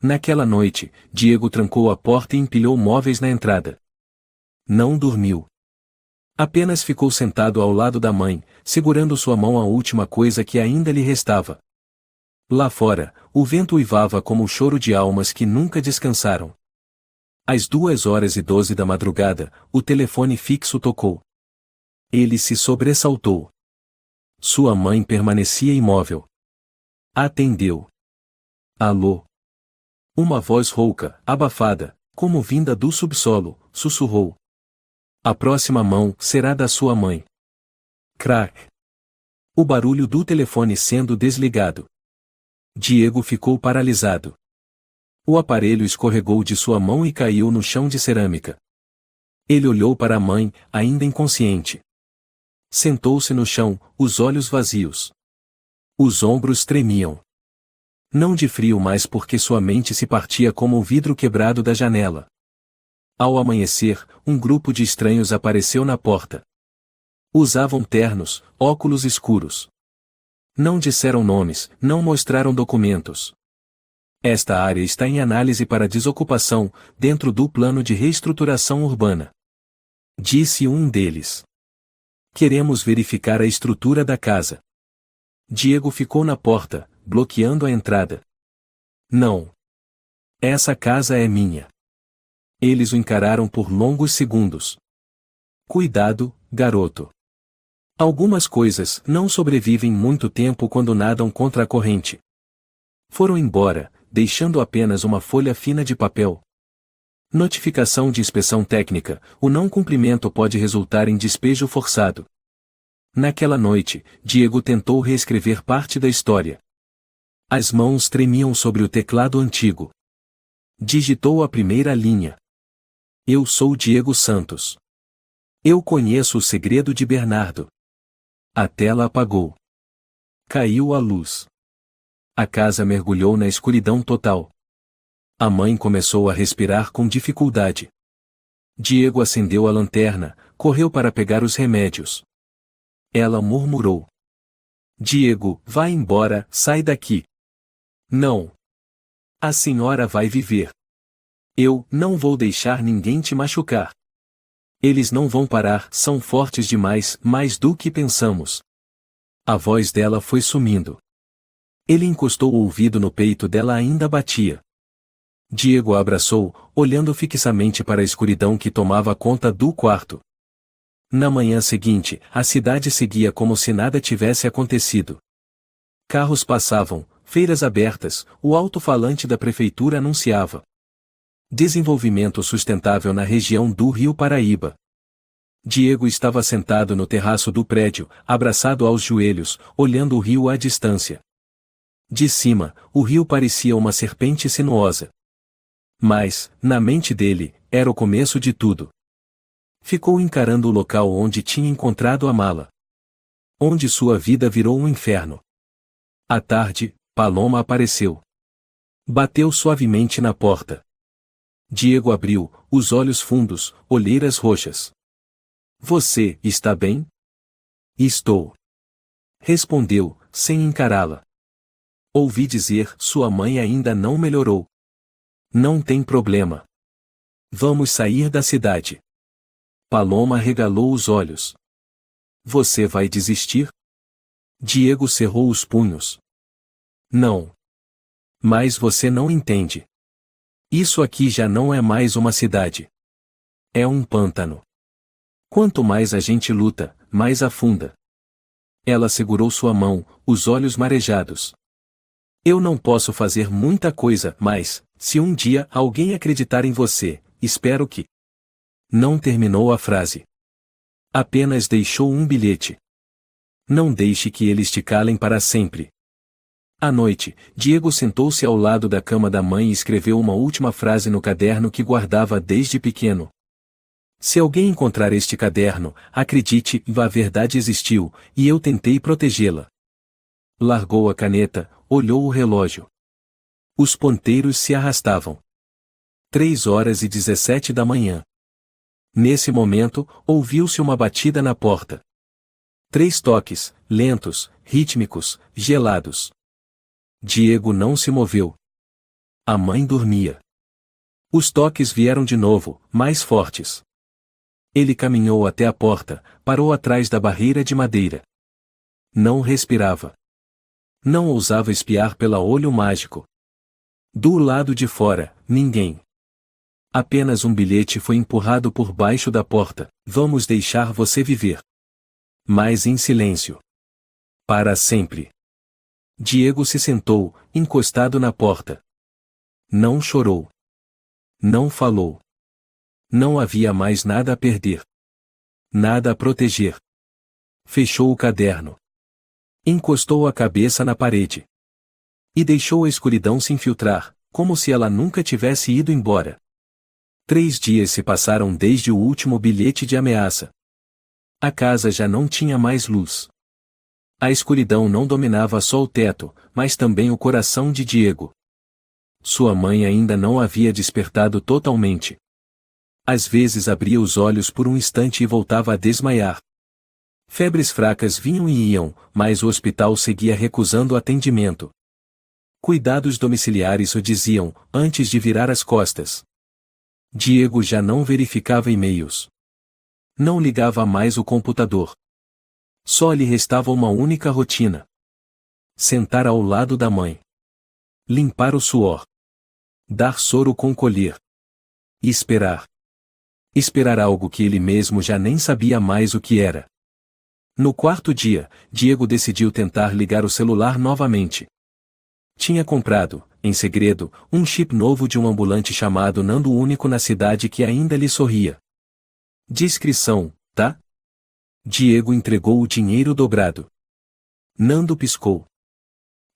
Naquela noite, Diego trancou a porta e empilhou móveis na entrada. Não dormiu. Apenas ficou sentado ao lado da mãe, segurando sua mão a última coisa que ainda lhe restava. Lá fora, o vento uivava como o choro de almas que nunca descansaram. Às 2h12 da madrugada, o telefone fixo tocou. Ele se sobressaltou. Sua mãe permanecia imóvel. Atendeu. Alô? Uma voz rouca, abafada, como vinda do subsolo, sussurrou. A próxima mão será da sua mãe. Crack. O barulho do telefone sendo desligado. Diego ficou paralisado. O aparelho escorregou de sua mão e caiu no chão de cerâmica. Ele olhou para a mãe, ainda inconsciente. Sentou-se no chão, os olhos vazios. Os ombros tremiam. Não de frio, mas porque sua mente se partia como o vidro quebrado da janela. Ao amanhecer, um grupo de estranhos apareceu na porta. Usavam ternos, óculos escuros. Não disseram nomes, não mostraram documentos. Esta área está em análise para desocupação, dentro do plano de reestruturação urbana. Disse um deles. Queremos verificar a estrutura da casa. Diego ficou na porta, bloqueando a entrada. Não. Essa casa é minha. Eles o encararam por longos segundos. Cuidado, garoto. Algumas coisas não sobrevivem muito tempo quando nadam contra a corrente. Foram embora, deixando apenas uma folha fina de papel. Notificação de inspeção técnica: o não cumprimento pode resultar em despejo forçado. Naquela noite, Diego tentou reescrever parte da história. As mãos tremiam sobre o teclado antigo. Digitou a primeira linha. Eu sou Diego Santos. Eu conheço o segredo de Bernardo. A tela apagou. Caiu a luz. A casa mergulhou na escuridão total. A mãe começou a respirar com dificuldade. Diego acendeu a lanterna, correu para pegar os remédios. Ela murmurou. Diego, vá embora, sai daqui. Não. A senhora vai viver. Eu não vou deixar ninguém te machucar. Eles não vão parar, são fortes demais, mais do que pensamos. A voz dela foi sumindo. Ele encostou o ouvido no peito dela, ainda batia. Diego a abraçou, olhando fixamente para a escuridão que tomava conta do quarto. Na manhã seguinte, a cidade seguia como se nada tivesse acontecido. Carros passavam, feiras abertas, o alto-falante da prefeitura anunciava desenvolvimento sustentável na região do Rio Paraíba. Diego estava sentado no terraço do prédio, abraçado aos joelhos, olhando o rio à distância. De cima, o rio parecia uma serpente sinuosa. Mas, na mente dele, era o começo de tudo. Ficou encarando o local onde tinha encontrado a mala. Onde sua vida virou um inferno. À tarde, Paloma apareceu. Bateu suavemente na porta. Diego abriu, os olhos fundos, olheiras roxas. Você está bem? Estou. Respondeu, sem encará-la. Ouvi dizer, sua mãe ainda não melhorou. Não tem problema. Vamos sair da cidade. Paloma regalou os olhos. Você vai desistir? Diego cerrou os punhos. Não. Mas você não entende. Isso aqui já não é mais uma cidade. É um pântano. Quanto mais a gente luta, mais afunda. Ela segurou sua mão, os olhos marejados. Eu não posso fazer muita coisa, mas, se um dia alguém acreditar em você, espero que... Não terminou a frase. Apenas deixou um bilhete. Não deixe que eles te calem para sempre. À noite, Diego sentou-se ao lado da cama da mãe e escreveu uma última frase no caderno que guardava desde pequeno. Se alguém encontrar este caderno, acredite, a verdade existiu, e eu tentei protegê-la. Largou a caneta, olhou o relógio. Os ponteiros se arrastavam. 3h17 da manhã. Nesse momento, ouviu-se uma batida na porta. 3 toques, lentos, rítmicos, gelados. Diego não se moveu. A mãe dormia. Os toques vieram de novo, mais fortes. Ele caminhou até a porta, parou atrás da barreira de madeira. Não respirava. Não ousava espiar pelo olho mágico. Do lado de fora, ninguém. Apenas um bilhete foi empurrado por baixo da porta. Vamos deixar você viver. Mas em silêncio. Para sempre. Diego se sentou, encostado na porta. Não chorou. Não falou. Não havia mais nada a perder. Nada a proteger. Fechou o caderno. Encostou a cabeça na parede. E deixou a escuridão se infiltrar, como se ela nunca tivesse ido embora. 3 dias se passaram desde o último bilhete de ameaça. A casa já não tinha mais luz. A escuridão não dominava só o teto, mas também o coração de Diego. Sua mãe ainda não havia despertado totalmente. Às vezes abria os olhos por um instante e voltava a desmaiar. Febres fracas vinham e iam, mas o hospital seguia recusando atendimento. Cuidados domiciliares o diziam, antes de virar as costas. Diego já não verificava e-mails. Não ligava mais o computador. Só lhe restava uma única rotina: sentar ao lado da mãe. Limpar o suor. Dar soro com colher. E esperar. Esperar algo que ele mesmo já nem sabia mais o que era. No quarto dia, Diego decidiu tentar ligar o celular novamente. Tinha comprado, em segredo, um chip novo de um ambulante chamado Nando, único na cidade, que ainda lhe sorria. Discrição, tá? Diego entregou o dinheiro dobrado. Nando piscou.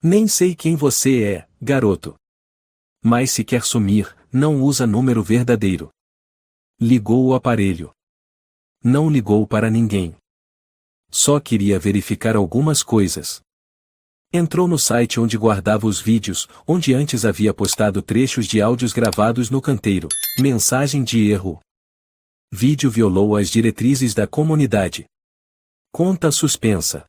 Nem sei quem você é, garoto. Mas se quer sumir, não usa número verdadeiro. Ligou o aparelho. Não ligou para ninguém. Só queria verificar algumas coisas. Entrou no site onde guardava os vídeos, onde antes havia postado trechos de áudios gravados no canteiro. Mensagem de erro. Vídeo violou as diretrizes da comunidade. Conta suspensa.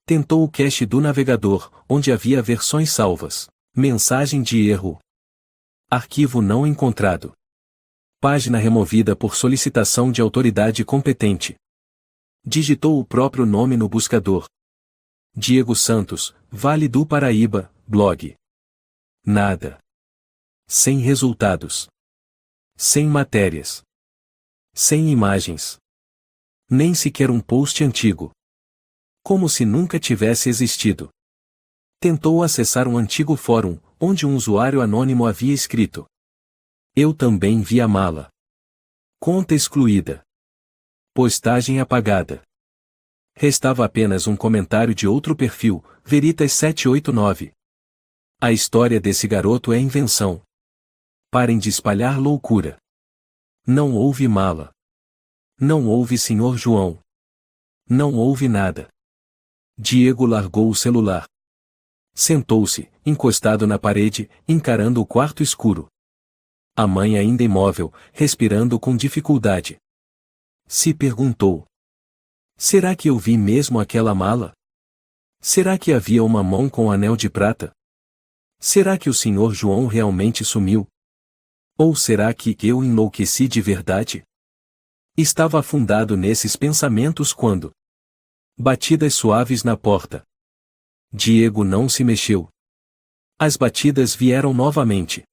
Tentou o cache do navegador, onde havia versões salvas. Mensagem de erro. Arquivo não encontrado. Página removida por solicitação de autoridade competente. Digitou o próprio nome no buscador. Diego Santos, Vale do Paraíba, blog. Nada. Sem resultados. Sem matérias. Sem imagens. Nem sequer um post antigo. Como se nunca tivesse existido. Tentou acessar um antigo fórum, onde um usuário anônimo havia escrito: eu também vi a mala. Conta excluída. Postagem apagada. Restava apenas um comentário de outro perfil, Veritas789. A história desse garoto é invenção. Parem de espalhar loucura. Não houve mala. Não houve Sr. João. Não houve nada. Diego largou o celular. Sentou-se, encostado na parede, encarando o quarto escuro. A mãe ainda imóvel, respirando com dificuldade. Se perguntou: será que eu vi mesmo aquela mala? Será que havia uma mão com anel de prata? Será que o Sr. João realmente sumiu? Ou será que eu enlouqueci de verdade? Estava afundado nesses pensamentos quando batidas suaves na porta. Diego não se mexeu. As batidas vieram novamente.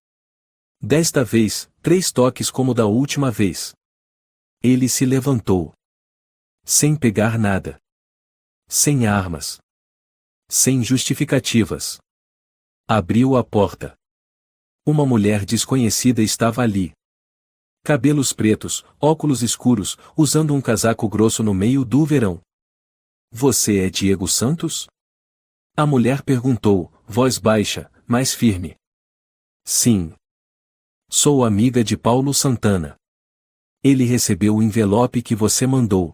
Desta vez, 3 toques como da última vez. Ele se levantou. Sem pegar nada. Sem armas. Sem justificativas. Abriu a porta. Uma mulher desconhecida estava ali. Cabelos pretos, óculos escuros, usando um casaco grosso no meio do verão. Você é Diego Santos? A mulher perguntou, voz baixa, mas firme. Sim. Sou amiga de Paulo Santana. Ele recebeu o envelope que você mandou.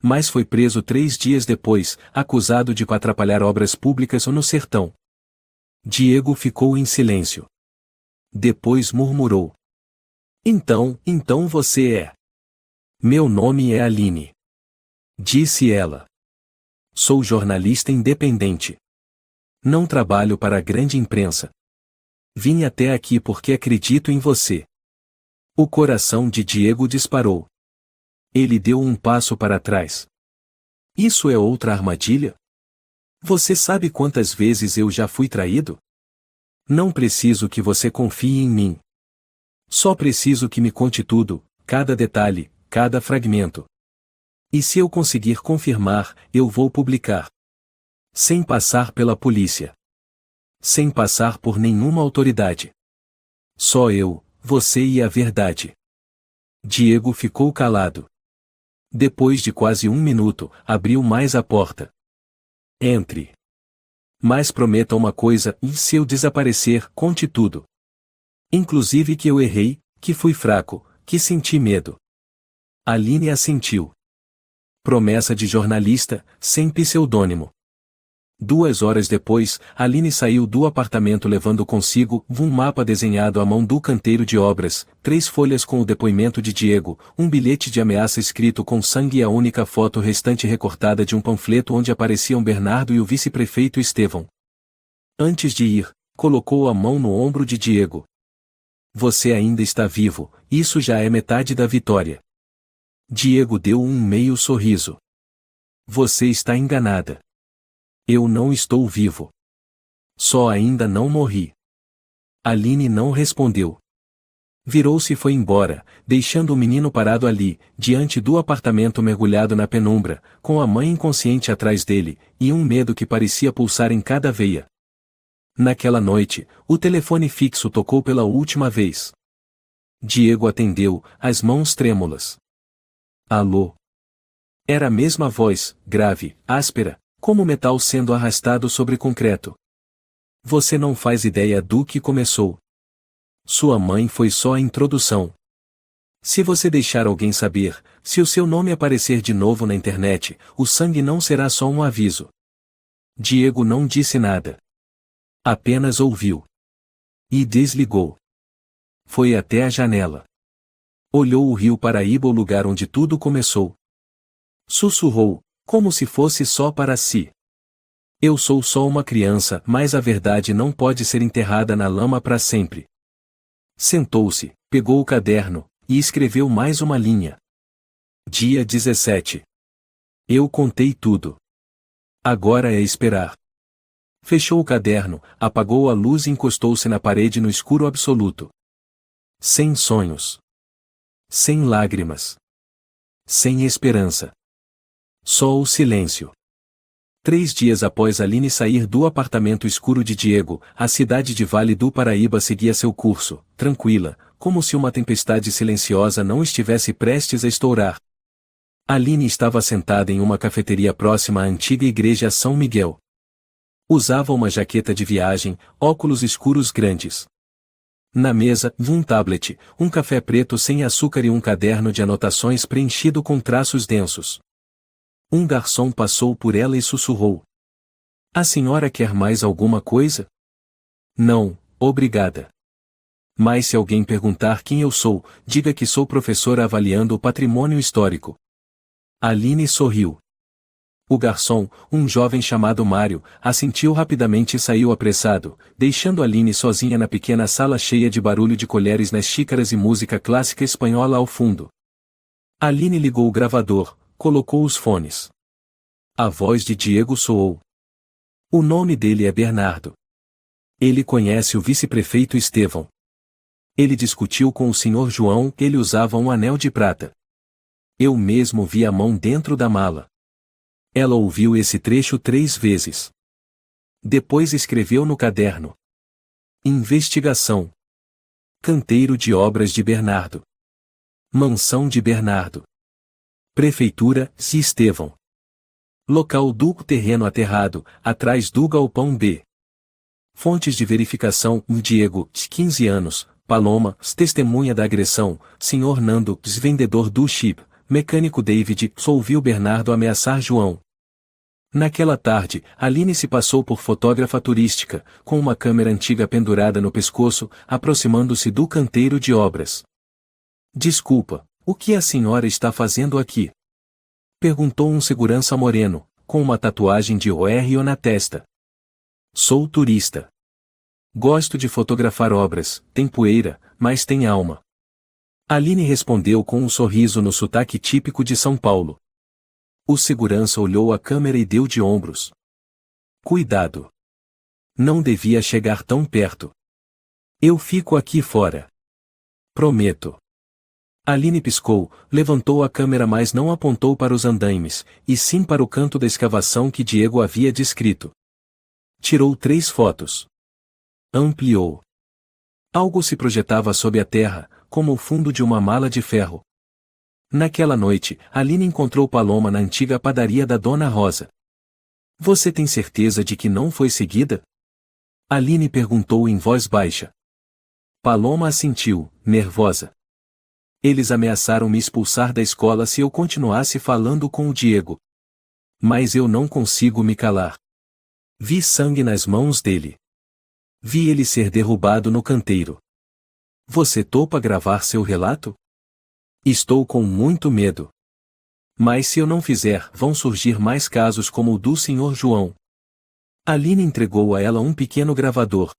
Mas foi preso 3 dias depois, acusado de atrapalhar obras públicas no sertão. Diego ficou em silêncio. Depois murmurou: Então você é. Meu nome é Aline. Disse ela. Sou jornalista independente. Não trabalho para a grande imprensa. Vim até aqui porque acredito em você. O coração de Diego disparou. Ele deu um passo para trás. Isso é outra armadilha? Você sabe quantas vezes eu já fui traído? Não preciso que você confie em mim. Só preciso que me conte tudo, cada detalhe, cada fragmento. E se eu conseguir confirmar, eu vou publicar. Sem passar pela polícia. Sem passar por nenhuma autoridade. Só eu, você e a verdade. Diego ficou calado. Depois de quase 1 minuto, abriu mais a porta. Entre. Mas prometa uma coisa, e se eu desaparecer, conte tudo. Inclusive que eu errei, que fui fraco, que senti medo. Aline assentiu. Promessa de jornalista, sem pseudônimo. 2 horas depois, Aline saiu do apartamento levando consigo um mapa desenhado à mão do canteiro de obras, 3 folhas com o depoimento de Diego, um bilhete de ameaça escrito com sangue e a única foto restante recortada de um panfleto onde apareciam Bernardo e o vice-prefeito Estevão. Antes de ir, colocou a mão no ombro de Diego. Você ainda está vivo, isso já é metade da vitória. Diego deu um meio sorriso. Você está enganada. Eu não estou vivo. Só ainda não morri. Aline não respondeu. Virou-se e foi embora, deixando o menino parado ali, diante do apartamento mergulhado na penumbra, com a mãe inconsciente atrás dele, e um medo que parecia pulsar em cada veia. Naquela noite, o telefone fixo tocou pela última vez. Diego atendeu, as mãos trêmulas. Alô? Era a mesma voz, grave, áspera, como metal sendo arrastado sobre concreto. Você não faz ideia do que começou. Sua mãe foi só a introdução. Se você deixar alguém saber, se o seu nome aparecer de novo na internet, o sangue não será só um aviso. Diego não disse nada. Apenas ouviu. E desligou. Foi até a janela. Olhou o rio Paraíba, o lugar onde tudo começou. Sussurrou, como se fosse só para si. Eu sou só uma criança, mas a verdade não pode ser enterrada na lama para sempre. Sentou-se, pegou o caderno, e escreveu mais uma linha. Dia 17. Eu contei tudo. Agora é esperar. Fechou o caderno, apagou a luz e encostou-se na parede no escuro absoluto. Sem sonhos. Sem lágrimas. Sem esperança. Só o silêncio. 3 dias após Aline sair do apartamento escuro de Diego, a cidade de Vale do Paraíba seguia seu curso, tranquila, como se uma tempestade silenciosa não estivesse prestes a estourar. Aline estava sentada em uma cafeteria próxima à antiga igreja São Miguel. Usava uma jaqueta de viagem, óculos escuros grandes. Na mesa, um tablet, um café preto sem açúcar e um caderno de anotações preenchido com traços densos. Um garçom passou por ela e sussurrou. A senhora quer mais alguma coisa? Não, obrigada. Mas se alguém perguntar quem eu sou, diga que sou professora avaliando o patrimônio histórico. Aline sorriu. O garçom, um jovem chamado Mário, assentiu rapidamente e saiu apressado, deixando Aline sozinha na pequena sala cheia de barulho de colheres nas xícaras e música clássica espanhola ao fundo. Aline ligou o gravador, colocou os fones. A voz de Diego soou. O nome dele é Bernardo. Ele conhece o vice-prefeito Estevão. Ele discutiu com o senhor João, ele usava um anel de prata. Eu mesmo vi a mão dentro da mala. Ela ouviu esse trecho 3 vezes. Depois escreveu no caderno. Investigação. Canteiro de obras de Bernardo. Mansão de Bernardo. Prefeitura, C. Estevão. Local do terreno aterrado, atrás do galpão B. Fontes de verificação, Diego, 15 anos, Paloma, testemunha da agressão, Sr. Nando, vendedor do chip, mecânico David, ouviu Bernardo ameaçar João. Naquela tarde, Aline se passou por fotógrafa turística, com uma câmera antiga pendurada no pescoço, aproximando-se do canteiro de obras. Desculpa, o que a senhora está fazendo aqui? Perguntou um segurança moreno, com uma tatuagem de ORO na testa. Sou turista. Gosto de fotografar obras, tem poeira, mas tem alma. Aline respondeu com um sorriso no sotaque típico de São Paulo. O segurança olhou a câmera e deu de ombros. Cuidado. Não devia chegar tão perto. Eu fico aqui fora. Prometo. Aline piscou, levantou a câmera mas não apontou para os andaimes, e sim para o canto da escavação que Diego havia descrito. Tirou 3 fotos. Ampliou. Algo se projetava sob a terra, como o fundo de uma mala de ferro. Naquela noite, Aline encontrou Paloma na antiga padaria da Dona Rosa. Você tem certeza de que não foi seguida? Aline perguntou em voz baixa. Paloma assentiu, nervosa. Eles ameaçaram me expulsar da escola se eu continuasse falando com o Diego. Mas eu não consigo me calar. Vi sangue nas mãos dele. Vi ele ser derrubado no canteiro. Você topa gravar seu relato? Estou com muito medo. Mas se eu não fizer, vão surgir mais casos como o do Sr. João. Aline entregou a ela um pequeno gravador.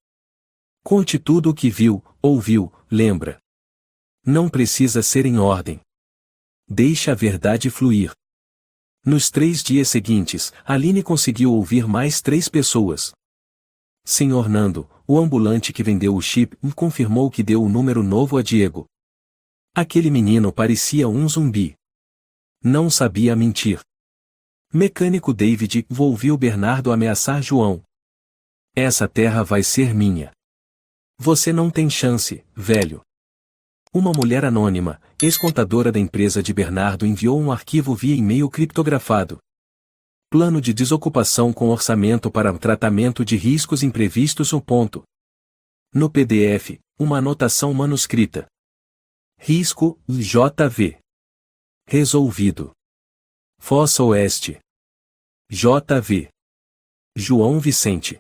Conte tudo o que viu, ouviu, lembra. Não precisa ser em ordem. Deixe a verdade fluir. Nos 3 dias seguintes, Aline conseguiu ouvir mais 3 pessoas. Senhor Nando, o ambulante que vendeu o chip, confirmou que deu o número novo a Diego. Aquele menino parecia um zumbi. Não sabia mentir. Mecânico David ouviu Bernardo ameaçar João. Essa terra vai ser minha. Você não tem chance, velho. Uma mulher anônima, ex-contadora da empresa de Bernardo, enviou um arquivo via e-mail criptografado. Plano de desocupação com orçamento para tratamento de riscos imprevistos. No PDF, uma anotação manuscrita. Risco, JV. Resolvido. Fossa Oeste. JV. João Vicente.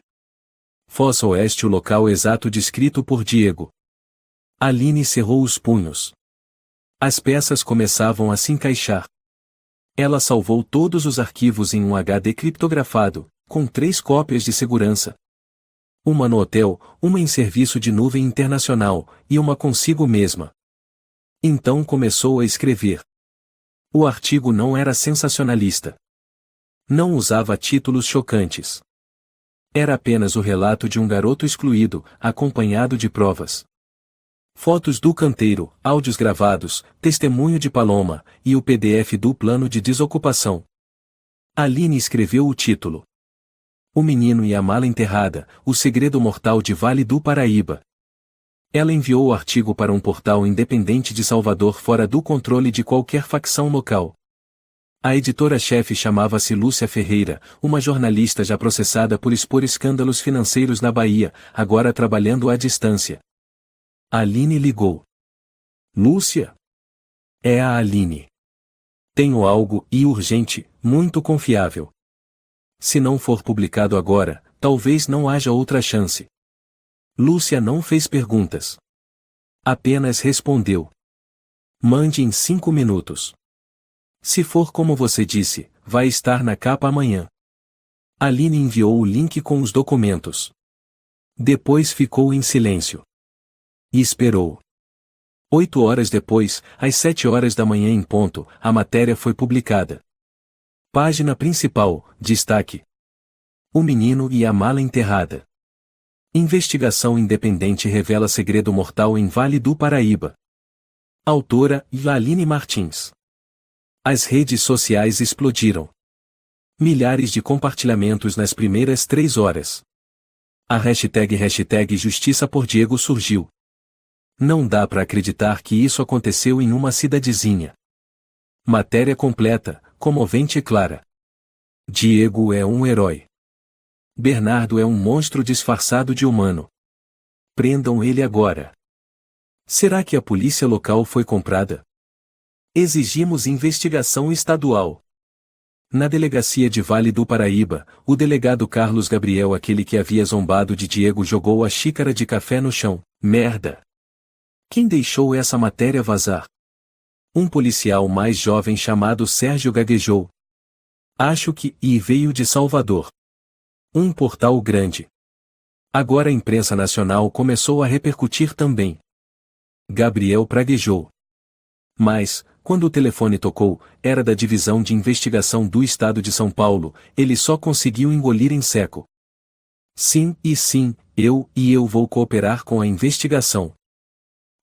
Fossa Oeste, o local exato descrito por Diego. Aline cerrou os punhos. As peças começavam a se encaixar. Ela salvou todos os arquivos em um HD criptografado, com 3 cópias de segurança. Uma no hotel, uma em serviço de nuvem internacional, e uma consigo mesma. Então começou a escrever. O artigo não era sensacionalista. Não usava títulos chocantes. Era apenas o relato de um garoto excluído, acompanhado de provas. Fotos do canteiro, áudios gravados, testemunho de Paloma, e o PDF do plano de desocupação. Aline escreveu o título. O menino e a mala enterrada, o segredo mortal de Vale do Paraíba. Ela enviou o artigo para um portal independente de Salvador fora do controle de qualquer facção local. A editora-chefe chamava-se Lúcia Ferreira, uma jornalista já processada por expor escândalos financeiros na Bahia, agora trabalhando à distância. Aline ligou. Lúcia? É a Aline. Tenho algo, e urgente, muito confiável. Se não for publicado agora, talvez não haja outra chance. Lúcia não fez perguntas. Apenas respondeu. Mande em 5 minutos. Se for como você disse, vai estar na capa amanhã. Aline enviou o link com os documentos. Depois ficou em silêncio. E esperou. 8 horas depois, às 7 horas da manhã em ponto, a matéria foi publicada. Página principal, destaque. O menino e a mala enterrada. Investigação independente revela segredo mortal em Vale do Paraíba. Autora, Aline Martins. As redes sociais explodiram. Milhares de compartilhamentos nas primeiras 3 horas. A hashtag Justiça por Diego surgiu. Não dá para acreditar que isso aconteceu em uma cidadezinha. Matéria completa, comovente e clara. Diego é um herói. Bernardo é um monstro disfarçado de humano. Prendam ele agora. Será que a polícia local foi comprada? Exigimos investigação estadual. Na delegacia de Vale do Paraíba, o delegado Carlos Gabriel, aquele que havia zombado de Diego, jogou a xícara de café no chão. Merda! Quem deixou essa matéria vazar? Um policial mais jovem chamado Sérgio gaguejou. Acho que veio de Salvador. Um portal grande. Agora a imprensa nacional começou a repercutir também. Gabriel praguejou. Mas, quando o telefone tocou, era da Divisão de Investigação do Estado de São Paulo, ele só conseguiu engolir em seco. Sim, eu vou cooperar com a investigação.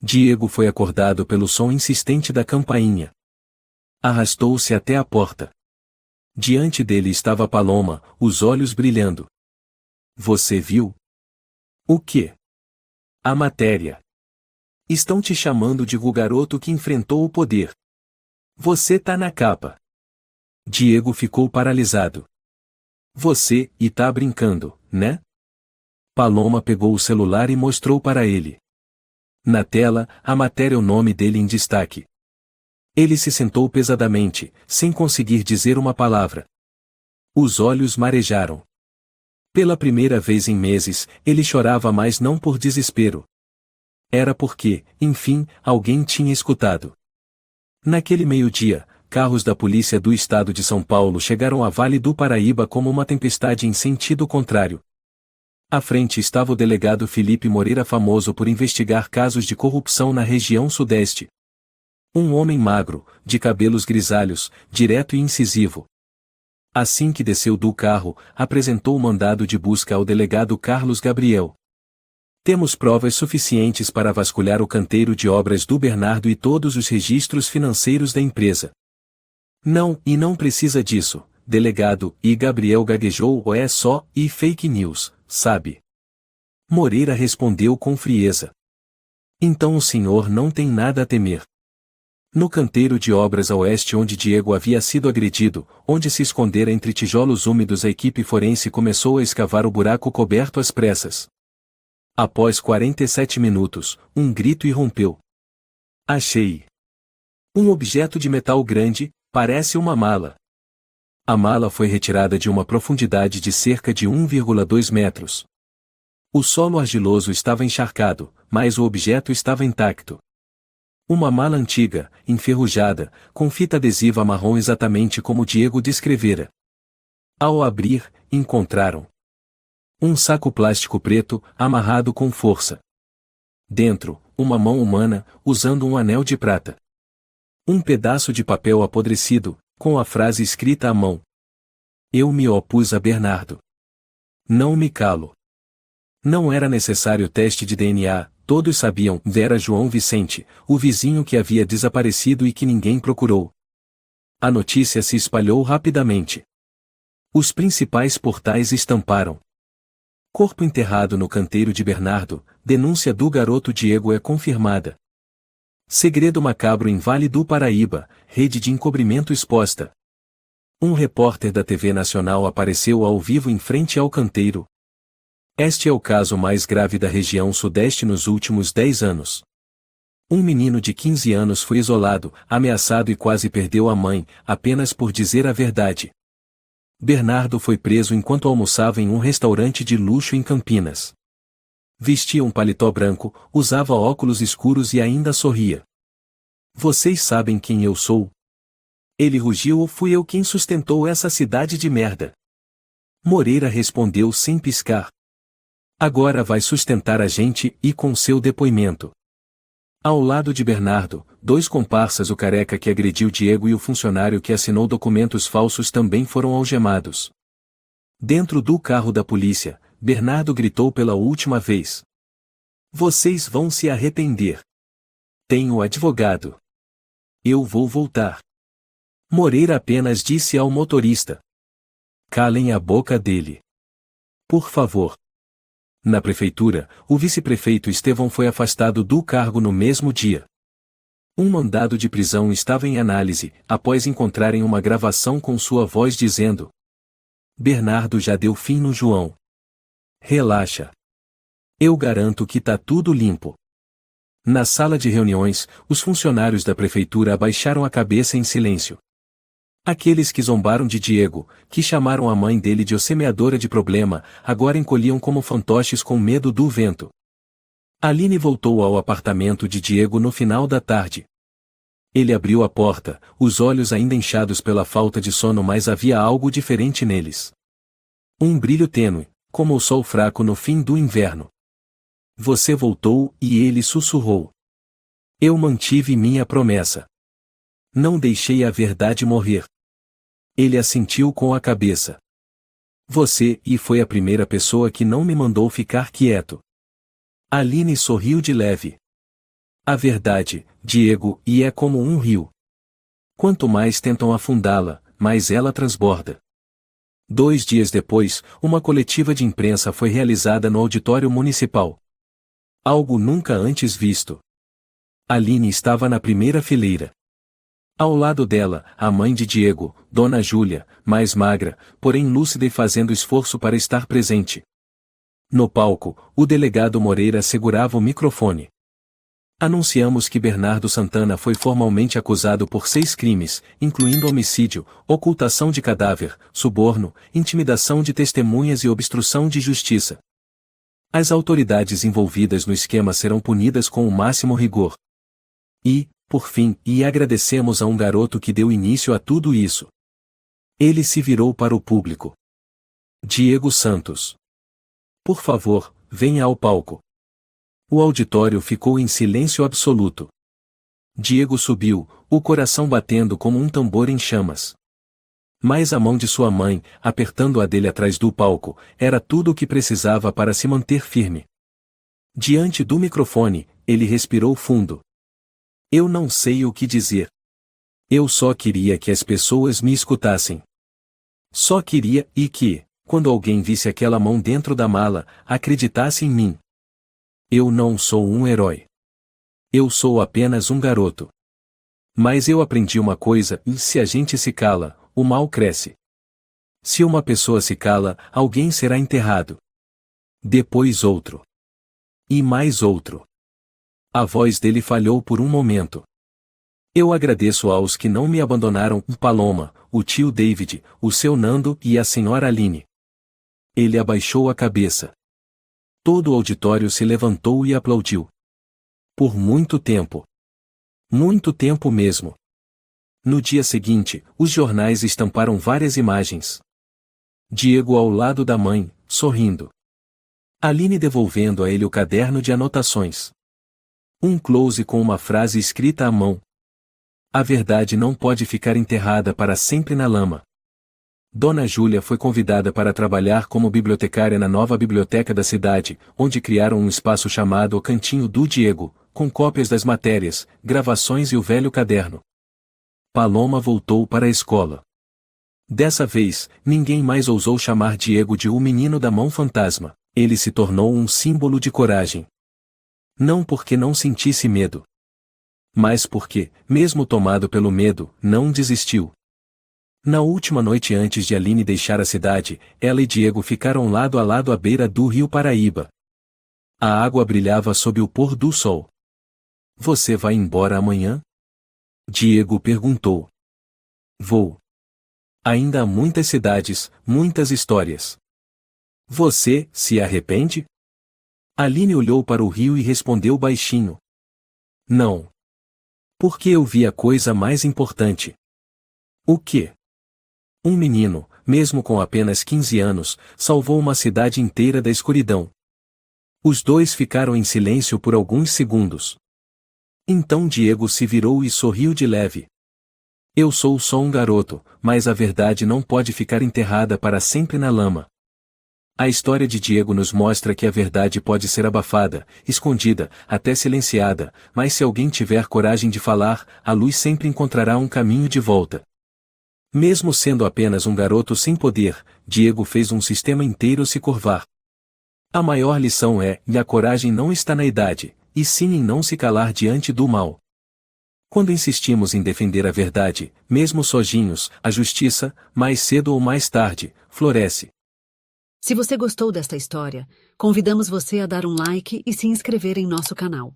Diego foi acordado pelo som insistente da campainha. Arrastou-se até a porta. Diante dele estava Paloma, os olhos brilhando. Você viu? O quê? A matéria. Estão te chamando de o garoto que enfrentou o poder. Você tá na capa. Diego ficou paralisado. Você, tá brincando, né? Paloma pegou o celular e mostrou para ele. Na tela, a matéria, o nome dele em destaque. Ele se sentou pesadamente, sem conseguir dizer uma palavra. Os olhos marejaram. Pela primeira vez em meses, ele chorava, mas não por desespero. Era porque, enfim, alguém tinha escutado. Naquele meio-dia, carros da polícia do estado de São Paulo chegaram a Vale do Paraíba como uma tempestade em sentido contrário. À frente estava o delegado Felipe Moreira, famoso por investigar casos de corrupção na região sudeste. Um homem magro, de cabelos grisalhos, direto e incisivo. Assim que desceu do carro, apresentou o mandado de busca ao delegado Carlos Gabriel. Temos provas suficientes para vasculhar o canteiro de obras do Bernardo e todos os registros financeiros da empresa. Não, e não precisa disso, delegado, e Gabriel gaguejou ou é só, e fake news, sabe? Moreira respondeu com frieza. Então o senhor não tem nada a temer. No canteiro de obras a oeste onde Diego havia sido agredido, onde se escondera entre tijolos úmidos, a equipe forense começou a escavar o buraco coberto às pressas. Após 47 minutos, um grito irrompeu. Achei! Um objeto de metal grande, parece uma mala. A mala foi retirada de uma profundidade de cerca de 1,2 metros. O solo argiloso estava encharcado, mas o objeto estava intacto. Uma mala antiga, enferrujada, com fita adesiva marrom exatamente como Diego descrevera. Ao abrir, encontraram um saco plástico preto, amarrado com força. Dentro, uma mão humana, usando um anel de prata. Um pedaço de papel apodrecido, com a frase escrita à mão. Eu me opus a Bernardo. Não me calo. Não era necessário teste de DNA, todos sabiam, era João Vicente, o vizinho que havia desaparecido e que ninguém procurou. A notícia se espalhou rapidamente. Os principais portais estamparam. Corpo enterrado no canteiro de Bernardo, denúncia do garoto Diego é confirmada. Segredo macabro em Vale do Paraíba, rede de encobrimento exposta. Um repórter da TV Nacional apareceu ao vivo em frente ao canteiro. Este é o caso mais grave da região sudeste nos últimos 10 anos. Um menino de 15 anos foi isolado, ameaçado e quase perdeu a mãe, apenas por dizer a verdade. Bernardo foi preso enquanto almoçava em um restaurante de luxo em Campinas. Vestia um paletó branco, usava óculos escuros e ainda sorria. Vocês sabem quem eu sou? Ele rugiu ou fui eu quem sustentou essa cidade de merda? Moreira respondeu sem piscar. Agora vai sustentar a gente e com seu depoimento. Ao lado de Bernardo, 2 comparsas, o careca que agrediu Diego e o funcionário que assinou documentos falsos também foram algemados. Dentro do carro da polícia, Bernardo gritou pela última vez. Vocês vão se arrepender. Tenho advogado. Eu vou voltar. Moreira apenas disse ao motorista. Calem a boca dele. Por favor. Na prefeitura, o vice-prefeito Estevão foi afastado do cargo no mesmo dia. Um mandado de prisão estava em análise, após encontrarem uma gravação com sua voz dizendo: Bernardo já deu fim no João. Relaxa. Eu garanto que tá tudo limpo. Na sala de reuniões, os funcionários da prefeitura abaixaram a cabeça em silêncio. Aqueles que zombaram de Diego, que chamaram a mãe dele de semeadora de problema, agora encolhiam como fantoches com medo do vento. Aline voltou ao apartamento de Diego no final da tarde. Ele abriu a porta, os olhos ainda inchados pela falta de sono, mas havia algo diferente neles. Um brilho tênue, como o sol fraco no fim do inverno. Você voltou, e ele sussurrou. Eu mantive minha promessa. Não deixei a verdade morrer. Ele assentiu com a cabeça. Você, e foi a primeira pessoa que não me mandou ficar quieto. Aline sorriu de leve. A verdade, Diego, e é como um rio. Quanto mais tentam afundá-la, mais ela transborda. 2 dias depois, uma coletiva de imprensa foi realizada no auditório municipal. Algo nunca antes visto. Aline estava na primeira fileira. Ao lado dela, a mãe de Diego, Dona Júlia, mais magra, porém lúcida e fazendo esforço para estar presente. No palco, o delegado Moreira segurava o microfone. Anunciamos que Bernardo Santana foi formalmente acusado por 6 crimes, incluindo homicídio, ocultação de cadáver, suborno, intimidação de testemunhas e obstrução de justiça. As autoridades envolvidas no esquema serão punidas com o máximo rigor. E, por fim, agradecemos a um garoto que deu início a tudo isso. Ele se virou para o público. Diego Santos. Por favor, venha ao palco. O auditório ficou em silêncio absoluto. Diego subiu, o coração batendo como um tambor em chamas. Mas a mão de sua mãe, apertando a dele atrás do palco, era tudo o que precisava para se manter firme. Diante do microfone, ele respirou fundo. Eu não sei o que dizer. Eu só queria que as pessoas me escutassem. Só queria que, quando alguém visse aquela mão dentro da mala, acreditasse em mim. Eu não sou um herói. Eu sou apenas um garoto. Mas eu aprendi uma coisa: se a gente se cala, o mal cresce. Se uma pessoa se cala, alguém será enterrado. Depois outro. E mais outro. A voz dele falhou por um momento. Eu agradeço aos que não me abandonaram, Paloma, o tio David, o seu Nando e a senhora Aline. Ele abaixou a cabeça. Todo o auditório se levantou e aplaudiu. Por muito tempo. Muito tempo mesmo. No dia seguinte, os jornais estamparam várias imagens. Diego ao lado da mãe, sorrindo. Aline devolvendo a ele o caderno de anotações. Um close com uma frase escrita à mão. A verdade não pode ficar enterrada para sempre na lama. Dona Júlia foi convidada para trabalhar como bibliotecária na nova biblioteca da cidade, onde criaram um espaço chamado o Cantinho do Diego, com cópias das matérias, gravações e o velho caderno. Paloma voltou para a escola. Dessa vez, ninguém mais ousou chamar Diego de o menino da mão fantasma. Ele se tornou um símbolo de coragem. Não porque não sentisse medo. Mas porque, mesmo tomado pelo medo, não desistiu. Na última noite antes de Aline deixar a cidade, ela e Diego ficaram lado a lado à beira do rio Paraíba. A água brilhava sob o pôr do sol. Você vai embora amanhã? Diego perguntou. Vou. Ainda há muitas cidades, muitas histórias. Você se arrepende? Aline olhou para o rio e respondeu baixinho. Não. Porque eu vi a coisa mais importante. O quê? Um menino, mesmo com apenas 15 anos, salvou uma cidade inteira da escuridão. Os dois ficaram em silêncio por alguns segundos. Então Diego se virou e sorriu de leve. Eu sou só um garoto, mas a verdade não pode ficar enterrada para sempre na lama. A história de Diego nos mostra que a verdade pode ser abafada, escondida, até silenciada, mas se alguém tiver coragem de falar, a luz sempre encontrará um caminho de volta. Mesmo sendo apenas um garoto sem poder, Diego fez um sistema inteiro se curvar. A maior lição é: a coragem não está na idade, e sim em não se calar diante do mal. Quando insistimos em defender a verdade, mesmo sozinhos, a justiça, mais cedo ou mais tarde, floresce.
Se você gostou desta história, convidamos você a dar um like e se inscrever em nosso canal.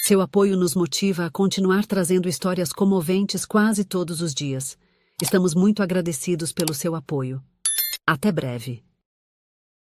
Seu apoio nos motiva a continuar trazendo histórias comoventes quase todos os dias. Estamos muito agradecidos pelo seu apoio. Até breve.